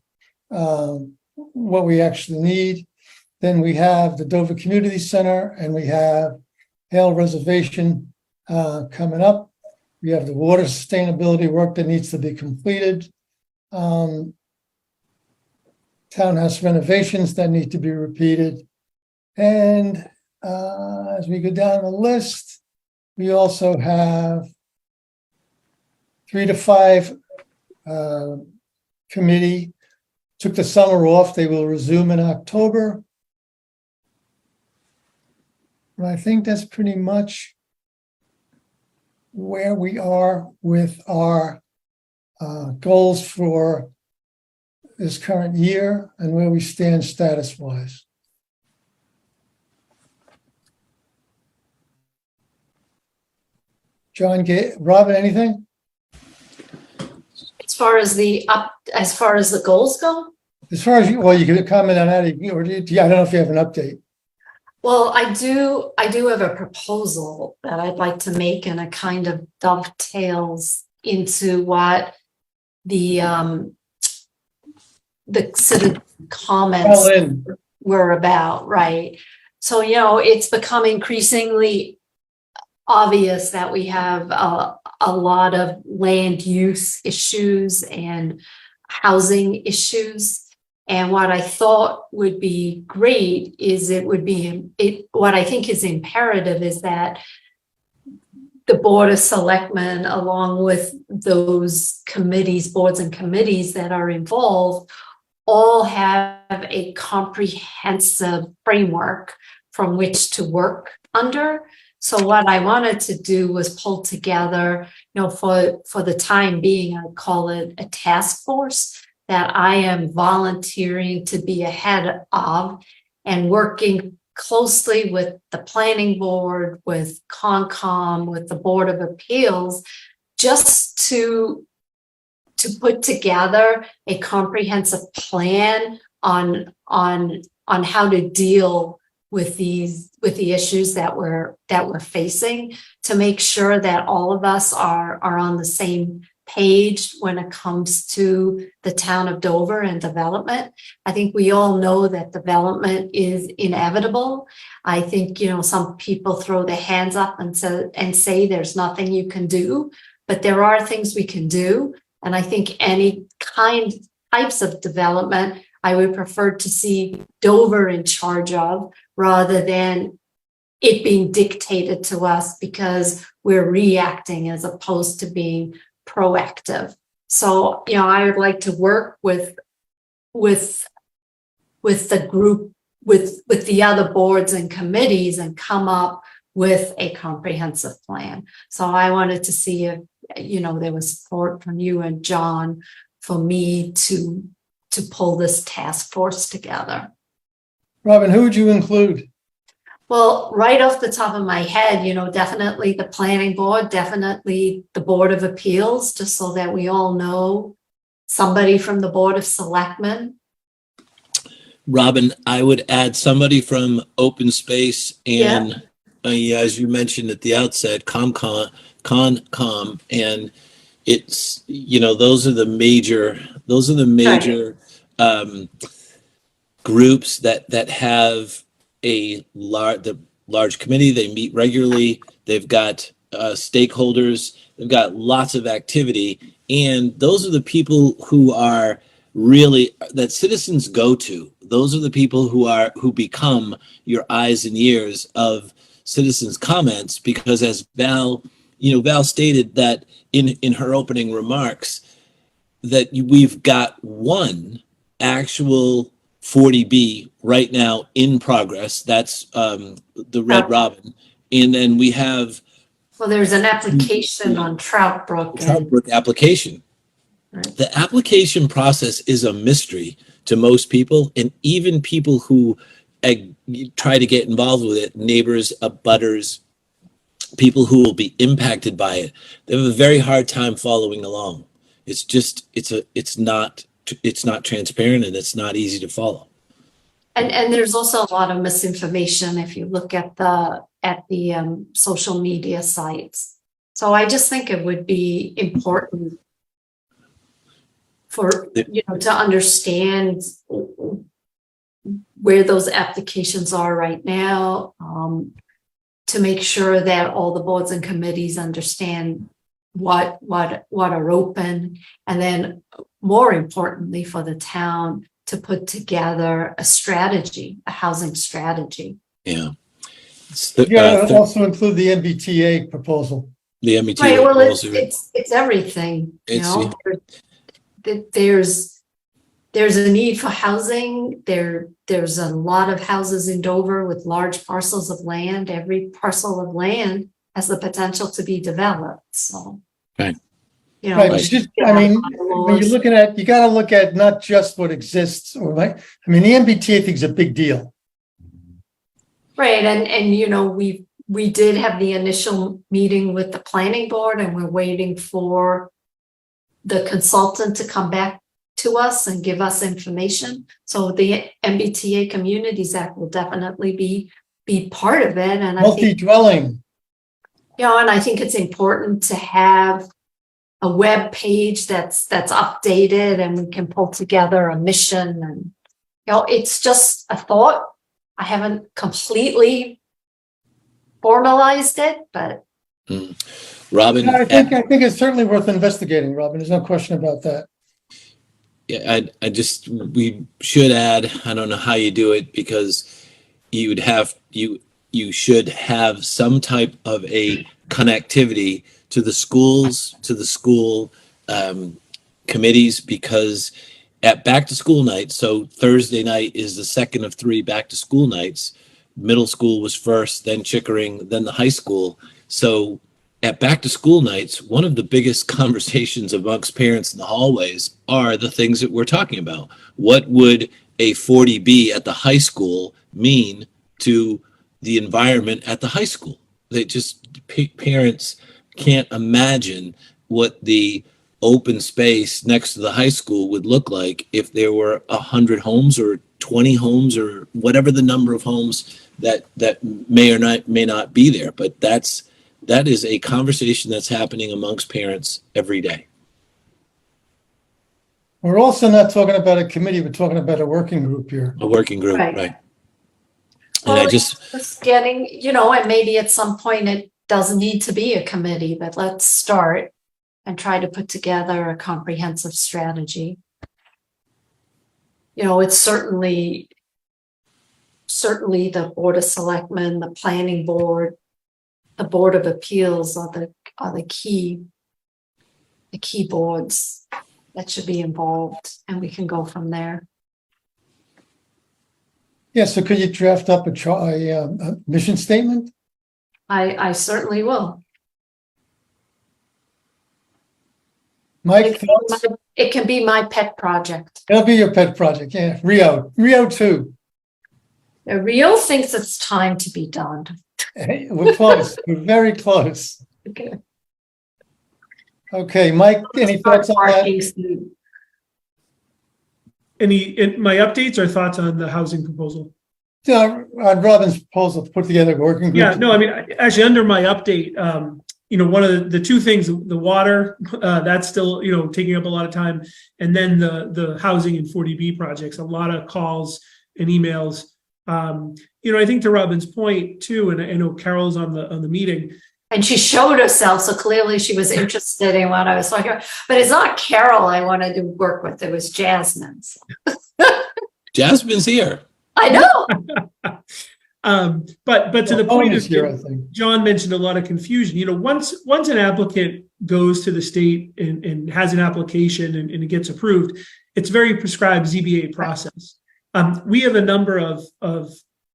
what we actually need. Then we have the Dover Community Center, and we have Hale Reservation coming up. We have the water sustainability work that needs to be completed. townhouse renovations that need to be repeated. And as we go down the list, we also have 3 to 5 committee took the summer off. They will resume in October. And I think that's pretty much where we are with our goals for this current year and where we stand status-wise. John, Robin, anything? As far as the goals go? As far as well, you can comment on that, or I don't know if you have an update. Well, I do have a proposal that I'd like to make, and it kind of dovetails into what the citizen comments were about, right? So, it's become increasingly obvious that we have a lot of land use issues and housing issues. And what I thought would be great is what I think is imperative is that the Board of Selectmen, along with those committees, boards and committees that are involved, all have a comprehensive framework from which to work under. So what I wanted to do was pull together, for the time being, I call it a task force that I am volunteering to be a head of, and working closely with the planning board, with Concom, with the Board of Appeals, just to put together a comprehensive plan on how to deal with the issues that we're facing, to make sure that all of us are on the same page when it comes to the town of Dover and development. I think we all know that development is inevitable. I think, some people throw their hands up and say there's nothing you can do, but there are things we can do. And I think any types of development, I would prefer to see Dover in charge of, rather than it being dictated to us because we're reacting as opposed to being proactive. So, I would like to work with the group, with the other boards and committees, and come up with a comprehensive plan. So I wanted to see if, there was support from you and John for me to pull this task force together. Robin, who would you include? Well, right off the top of my head, definitely the planning board, definitely the Board of Appeals, just so that we all know somebody from the Board of Selectmen. Robin, I would add somebody from open space and, as you mentioned at the outset, Concom, and it's, those are the major groups that have the large committee. They meet regularly. They've got stakeholders. They've got lots of activity, and those are the people who are really that citizens go to. Those are the people who become your eyes and ears of citizens' comments, because as Val stated that in her opening remarks, that we've got one actual 40B right now in progress. That's the Red Robin. And then we have... Well, there's an application on Trout Brook. Application. Right. The application process is a mystery to most people, and even people who try to get involved with it, neighbors, abutters, people who will be impacted by it. They have a very hard time following along. It's not transparent, and it's not easy to follow. And there's also a lot of misinformation if you look at the social media sites. So I just think it would be important for to understand where those applications are right now, to make sure that all the boards and committees understand what are open, and then more importantly for the town, to put together a strategy, a housing strategy. Yeah. Yeah, it'll also include the MBTA proposal. The MBTA Right, well, proposal. it's everything, you It's- know, there's a need for housing. There's a lot of houses in Dover with large parcels of land. Every parcel of land has the potential to be developed, so. Right. You know, Right, we but should just, get I out mean, bylaws. when you're looking at, you gotta look at not just what exists or like, I mean, the MBTA thing's a big deal. Right, and you know, we did have the initial meeting with the planning board, and we're waiting for the consultant to come back to us and give us information. So the MBTA Communities Act will definitely be part of it, and I think, Multi-dwelling, you know, and I think it's important to have a web page that's updated, and we can pull together a mission, and you know, it's just a thought. I haven't completely formalized it, but Robin, I think it's certainly worth investigating, Robin. There's no question about that. yeah, we should add, I don't know how you do it, because you should have some type of a connectivity to the schools, to the school committees, because at back to school night, so Thursday night is the second of 3 back to school nights. Middle school was first, then Chickering, then the high school. So at back to school nights, one of the biggest conversations amongst parents in the hallways are the things that we're talking about. What would a 40B at the high school mean to the environment at the high school? They just, parents can't imagine what the open space next to the high school would look like if there were 100 homes or 20 homes or whatever the number of homes that may or may not be there. But that is a conversation that's happening amongst parents every day. We're also not talking about a committee, we're talking about a working group here. A working group, Right. right? well, And I it's just getting, you know, and maybe at some point it doesn't need to be a committee, but let's start and try to put together a comprehensive strategy. You know, it's certainly the Board of Selectmen, the Planning Board, the Board of Appeals are the key boards that should be involved, and we can go from there. Yeah, so could you draft up a mission statement? I certainly will. Mike, thoughts? It can be my pet project. That'll be your pet project, yeah. Rio 2. Rio thinks it's time to be done. Hey, we're close, we're very close. Okay. Okay, Mike, any thoughts on that? Parking soon. My updates or thoughts on the housing proposal? On Robin's proposal to put together a working group. Yeah, no, I mean, actually, under my update, you know, one of the two things, the water, that's still, you know, taking up a lot of time. And then the housing and 40B projects, a lot of calls and emails. You know, I think to Robin's point too, and I know Carol's on the meeting. And she showed herself, so clearly she was interested in what I was talking about. But it's not Carol I wanted to work with, it was Jasmine. So. Jasmine's here. I know. But to the point of, here, I think. John mentioned a lot of confusion. You know, once an applicant goes to the state and has an application and it gets approved, it's very prescribed ZBA process. We have a number of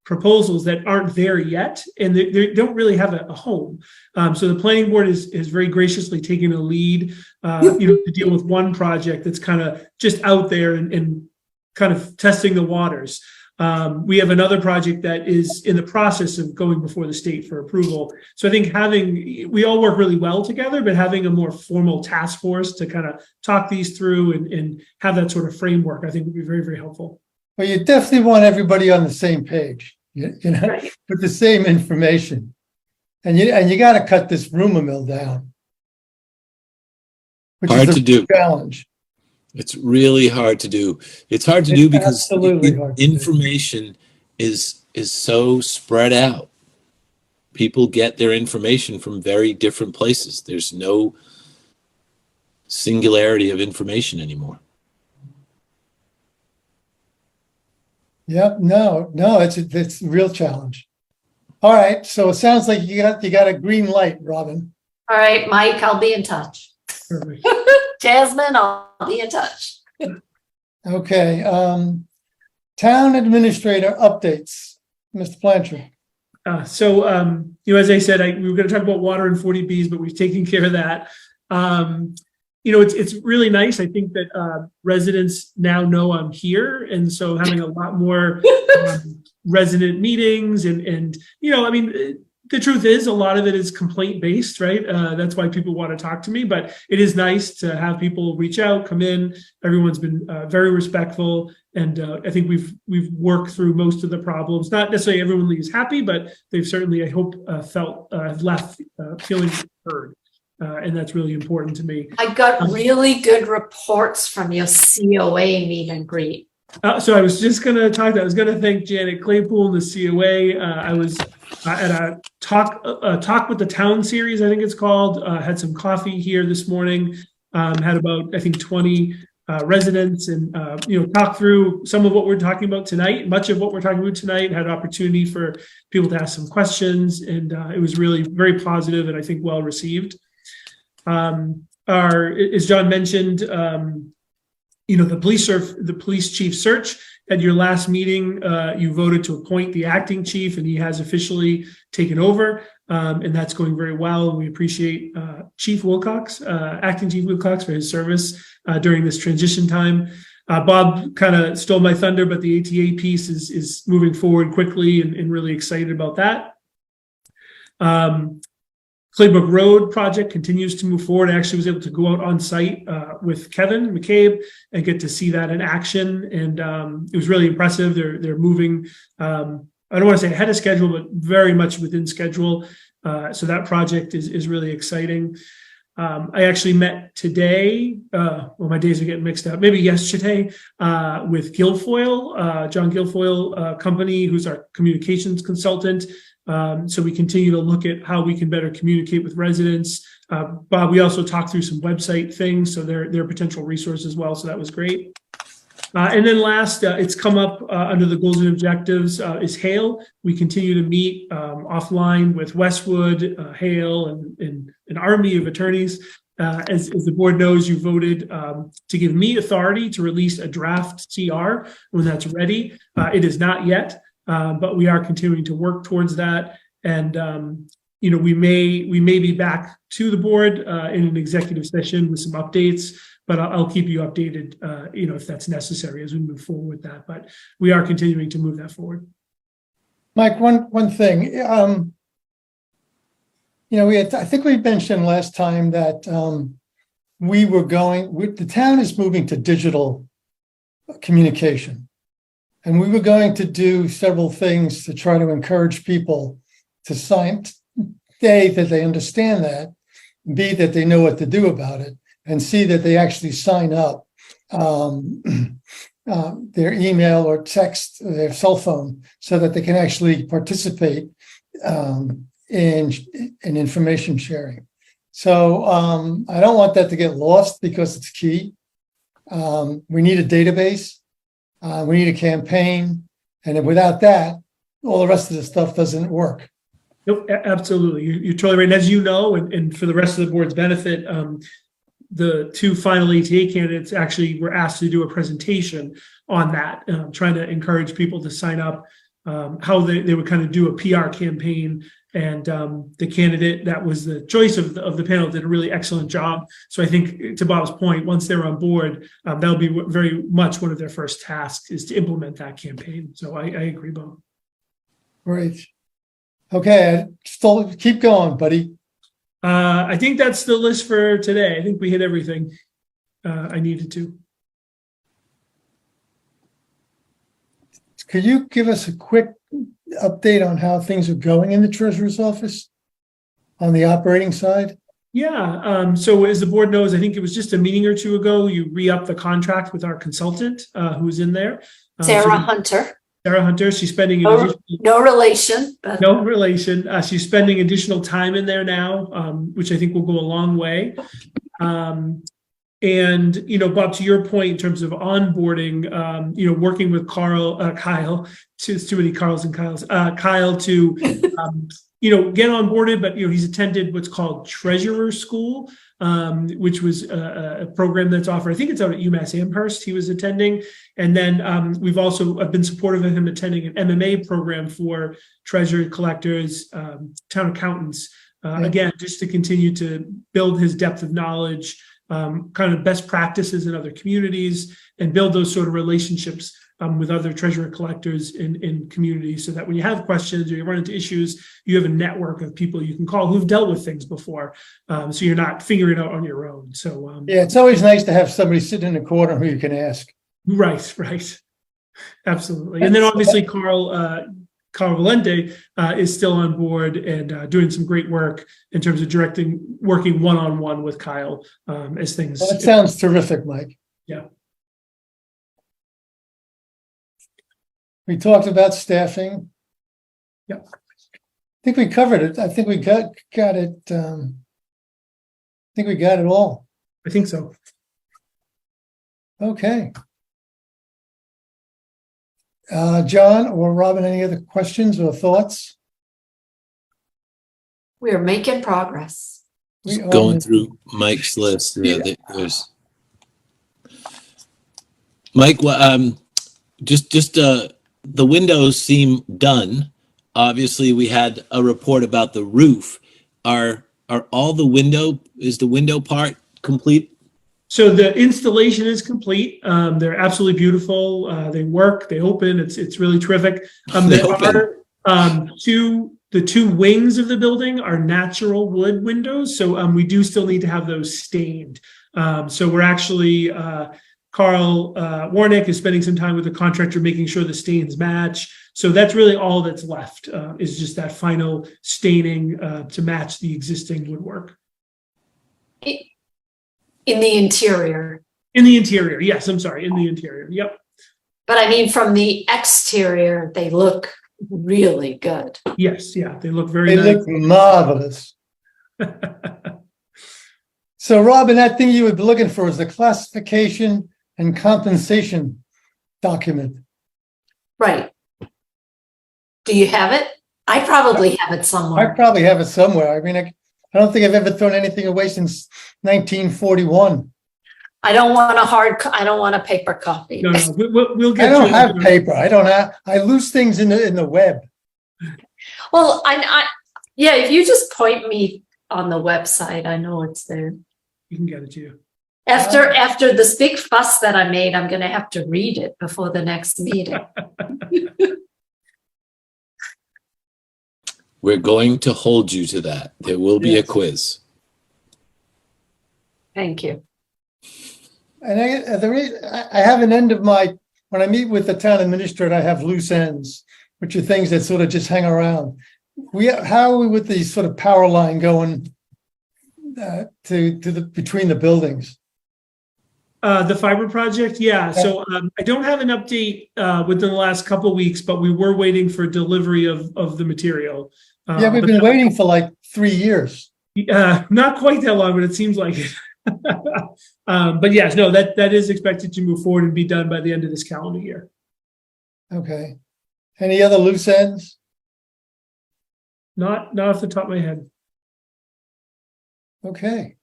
proposals that aren't there yet, and they don't really have a home. So the planning board is very graciously taking a lead, you know, to deal with one project that's kind of just out there and kind of testing the waters. We have another project that is in the process of going before the state for approval. So I think we all work really well together, but having a more formal task force to kind of talk these through and have that sort of framework, I think would be very, very helpful. Well, you definitely want everybody on the same page, you know, Right. with the same information. And you got to cut this rumor mill down. Which Hard is to a do. challenge. It's really hard to do. It's hard to It's do because absolutely hard to do. information is so spread out. People get their information from very different places. There's no singularity of information anymore. Yep, no, it's a real challenge. All right, so it sounds like you got a green light, Robin. All right, Mike, I'll be in touch. Perfect. Jasmine, I'll be in touch. Okay, town administrator updates, Mr. Blanchard. As I said, we were going to talk about water and 40Bs, but we've taken care of that. It's really nice. I think that residents now know I'm here, and so having a lot more resident meetings, and the truth is a lot of it is complaint based, right? That's why people want to talk to me, but it is nice to have people reach out, come in. Everyone's been very respectful, and I think we've worked through most of the problems. Not necessarily everyone leaves happy, but they've certainly, I hope, left feeling heard. And that's really important to me. I got really good reports from your COA meet and greet. So I was just going to talk. I was going to thank Janet Claypool and the COA. I was at a talk with the town series, I think it's called. Had some coffee here this morning. Had about, I think, 20 residents, and talk through some of what we're talking about tonight. Much of what we're talking about tonight. Had opportunity for people to ask some questions, and it was really very positive and I think well received. As John mentioned, the police chief search. At your last meeting, you voted to appoint the acting chief, and he has officially taken over, and that's going very well. And we appreciate Chief Wilcox, acting Chief Wilcox, for his service during this transition time. Bob kind of stole my thunder, but the ATA piece is moving forward quickly, and really excited about that. Claybrook Road project continues to move forward. I actually was able to go out on site with Kevin McCabe and get to see that in action, and it was really impressive. They're moving. I don't want to say ahead of schedule, but very much within schedule. So that project is really exciting. I actually met today. My days are getting mixed up. Maybe yesterday with Guilfoyle, John Guilfoyle company, who's our communications consultant. So we continue to look at how we can better communicate with residents. Bob, we also talked through some website things, so they're a potential resource as well. So that was great. And then last, it's come up under the goals and objectives is Hale. We continue to meet offline with Westwood, Hale, and an army of attorneys. As the board knows, you voted to give me authority to release a draft CR when that's ready. It is not yet. But we are continuing to work towards that, and we may be back to the board in an executive session with some updates. But I'll keep you updated, if that's necessary as we move forward with that. But we are continuing to move that forward. Mike, one thing, I think we mentioned last time that the town is moving to digital communication. And we were going to do several things to try to encourage people to sign, A, that they understand that, B, that they know what to do about it, and C, that they actually sign up their email or text, their cell phone, so that they can actually participate in information sharing. So I don't want that to get lost because it's key. We need a database. We need a campaign, and without that, all the rest of the stuff doesn't work. Nope, absolutely. You're totally right. And as you know, and for the rest of the board's benefit, the two final ATA candidates actually were asked to do a presentation on that, trying to encourage people to sign up, how they would kind of do a PR campaign. And the candidate that was the choice of the panel did a really excellent job. So I think, to Bob's point, once they're on board, that'll be very much one of their first tasks is to implement that campaign. So I agree, Bob. Great. Okay, still keep going, buddy. I think that's the list for today. I think we hit everything I needed to. Could you give us a quick update on how things are going in the treasurer's office on the operating side? Yeah. So as the board knows, I think it was just a meeting or two ago, you re-upped the contract with our consultant who was in there. Sarah Hunter. Sarah Hunter. She's spending no relation. But... No relation. She's spending additional time in there now, which I think will go a long way. And, Bob, to your point, in terms of onboarding, working with Kyle, too many Carls and Kyles, Kyle to, get onboarded, but, he's attended what's called Treasurer School, which was a program that's offered, I think it's out at UMass Amherst he was attending. And then I've been supportive of him attending an MMA program for treasurer collectors, town accountants, again, just to continue to build his depth of knowledge, kind of best practices in other communities, and build those sort of relationships with other treasurer collectors in communities, so that when you have questions or you run into issues, you have a network of people you can call who've dealt with things before, so you're not figuring it out on your own. So Yeah, it's always nice to have somebody sitting in the corner who you can ask. right, absolutely. And then obviously Carl Valente is still on board and doing some great work in terms of working one-on-one with Kyle as things. Well, that sounds terrific, Mike. Yeah. We talked about staffing. Yep. I think we covered it. I think we got it. I think we got it all. I think so. Okay. John or Robin, any other questions or thoughts? We are making progress. We are Going through Mike's list. There's Mike. Just the windows seem done. Obviously, we had a report about the roof. Is the window part complete? So the installation is complete. They're absolutely beautiful. They work. They open. It's really terrific. The two wings of the building are natural wood windows. So we do still need to have those stained. So we're actually Carl Warnick is spending some time with the contractor, making sure the stains match. So that's really all that's left, is just that final staining to match the existing woodwork. In the interior. In the interior, yes, I'm sorry, in the interior, yep. But I mean, from the exterior, they look really good. Yes, yeah, they look very They nice. look marvelous. So, Robin, that thing you would be looking for is the classification and compensation document. Right. Do you have it? I probably have it I somewhere. probably have it somewhere. I mean, I don't think I've ever thrown anything away since 1941. I don't want a paper copy. No, we'll get I don't you. have paper. I lose things in the web. Well, yeah, if you just point me on the website, I know it's there. We can get it to you. After this big fuss that I made, I'm going to have to read it before the next meeting. We're going to hold you to that. There will be a quiz. Thank you. And I have an end of when I meet with the town administrator, I have loose ends, which are things that sort of just hang around. How are we with the sort of power line going between the buildings? The fiber project, yeah. So I don't have an update within the last couple of weeks, but we were waiting for delivery of the material. Yeah, we've been waiting for like 3 years. Not quite that long, but it seems like it. But yes, no, that is expected to move forward and be done by the end of this calendar year. Okay. Any other loose ends? Not off the top of my head. Okay.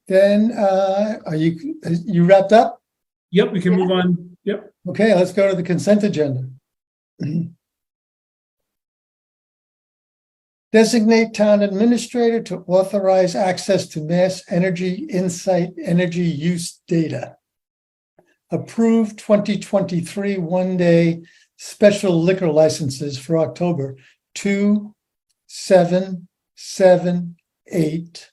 Then are you wrapped up? Yep, we can move on. Yep. Okay, let's go to the consent agenda. Designate town administrator to authorize access to Mass Energy Insight energy use data. Approve 2023 one-day special liquor licenses for October 2, 7, 7, 8,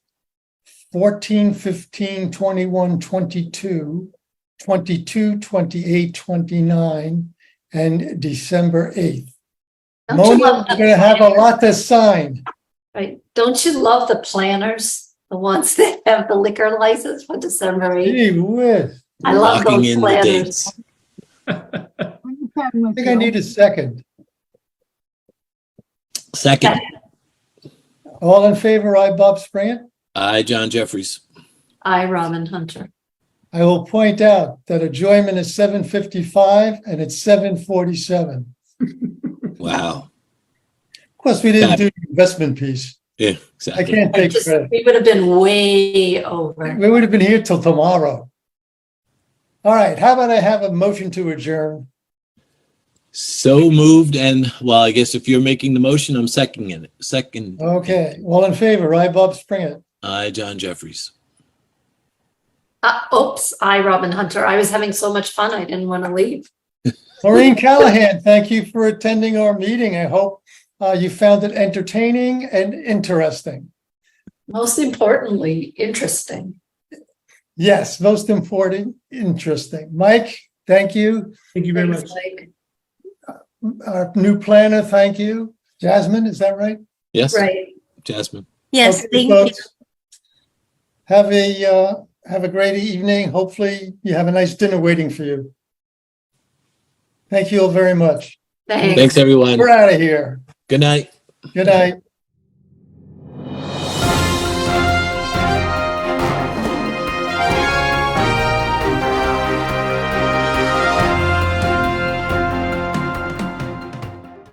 14, 15, 21, 22, 22, 28, 29, and December 8th. Don't you Mona, love we're the going to have a planners? lot to sign. Right. Don't you love the planners? The ones that have the liquor license for December 8th? Gee whiz. I love Locking those in the planners. dates. I think I need a second. Second, All in favor, I, Bob Sprant. I, John Jeffries. I, Robin Hunter. I will point out that adjournment is 7:55 and it's 7:47. Wow. Of course, we didn't do the investment piece. Yeah, I exactly. can't take credit. We would have been way over. We would have been here till tomorrow. All right, how about I have a motion to adjourn? So moved, and well, I guess if you're making the motion, I'm seconding it. Second. Okay, all in favor, right, Bob Springett? Aye, John Jeffries. Oops, Robin Hunter. I was having so much fun. I didn't want to leave. Maureen Callahan, thank you for attending our meeting. I hope you found it entertaining and interesting. Most importantly, interesting. Yes, most important, interesting. Mike, thank you. Thank you very Thanks, much. Mike. Our new planner, thank you. Jasmine, is that right? Yes, Right. Jasmine. Yes, Okay, thank you. folks. Have a great evening. Hopefully you have a nice dinner waiting for you. Thank you all very much. Thanks. Thanks, everyone. We're out of here. Good night. Good night.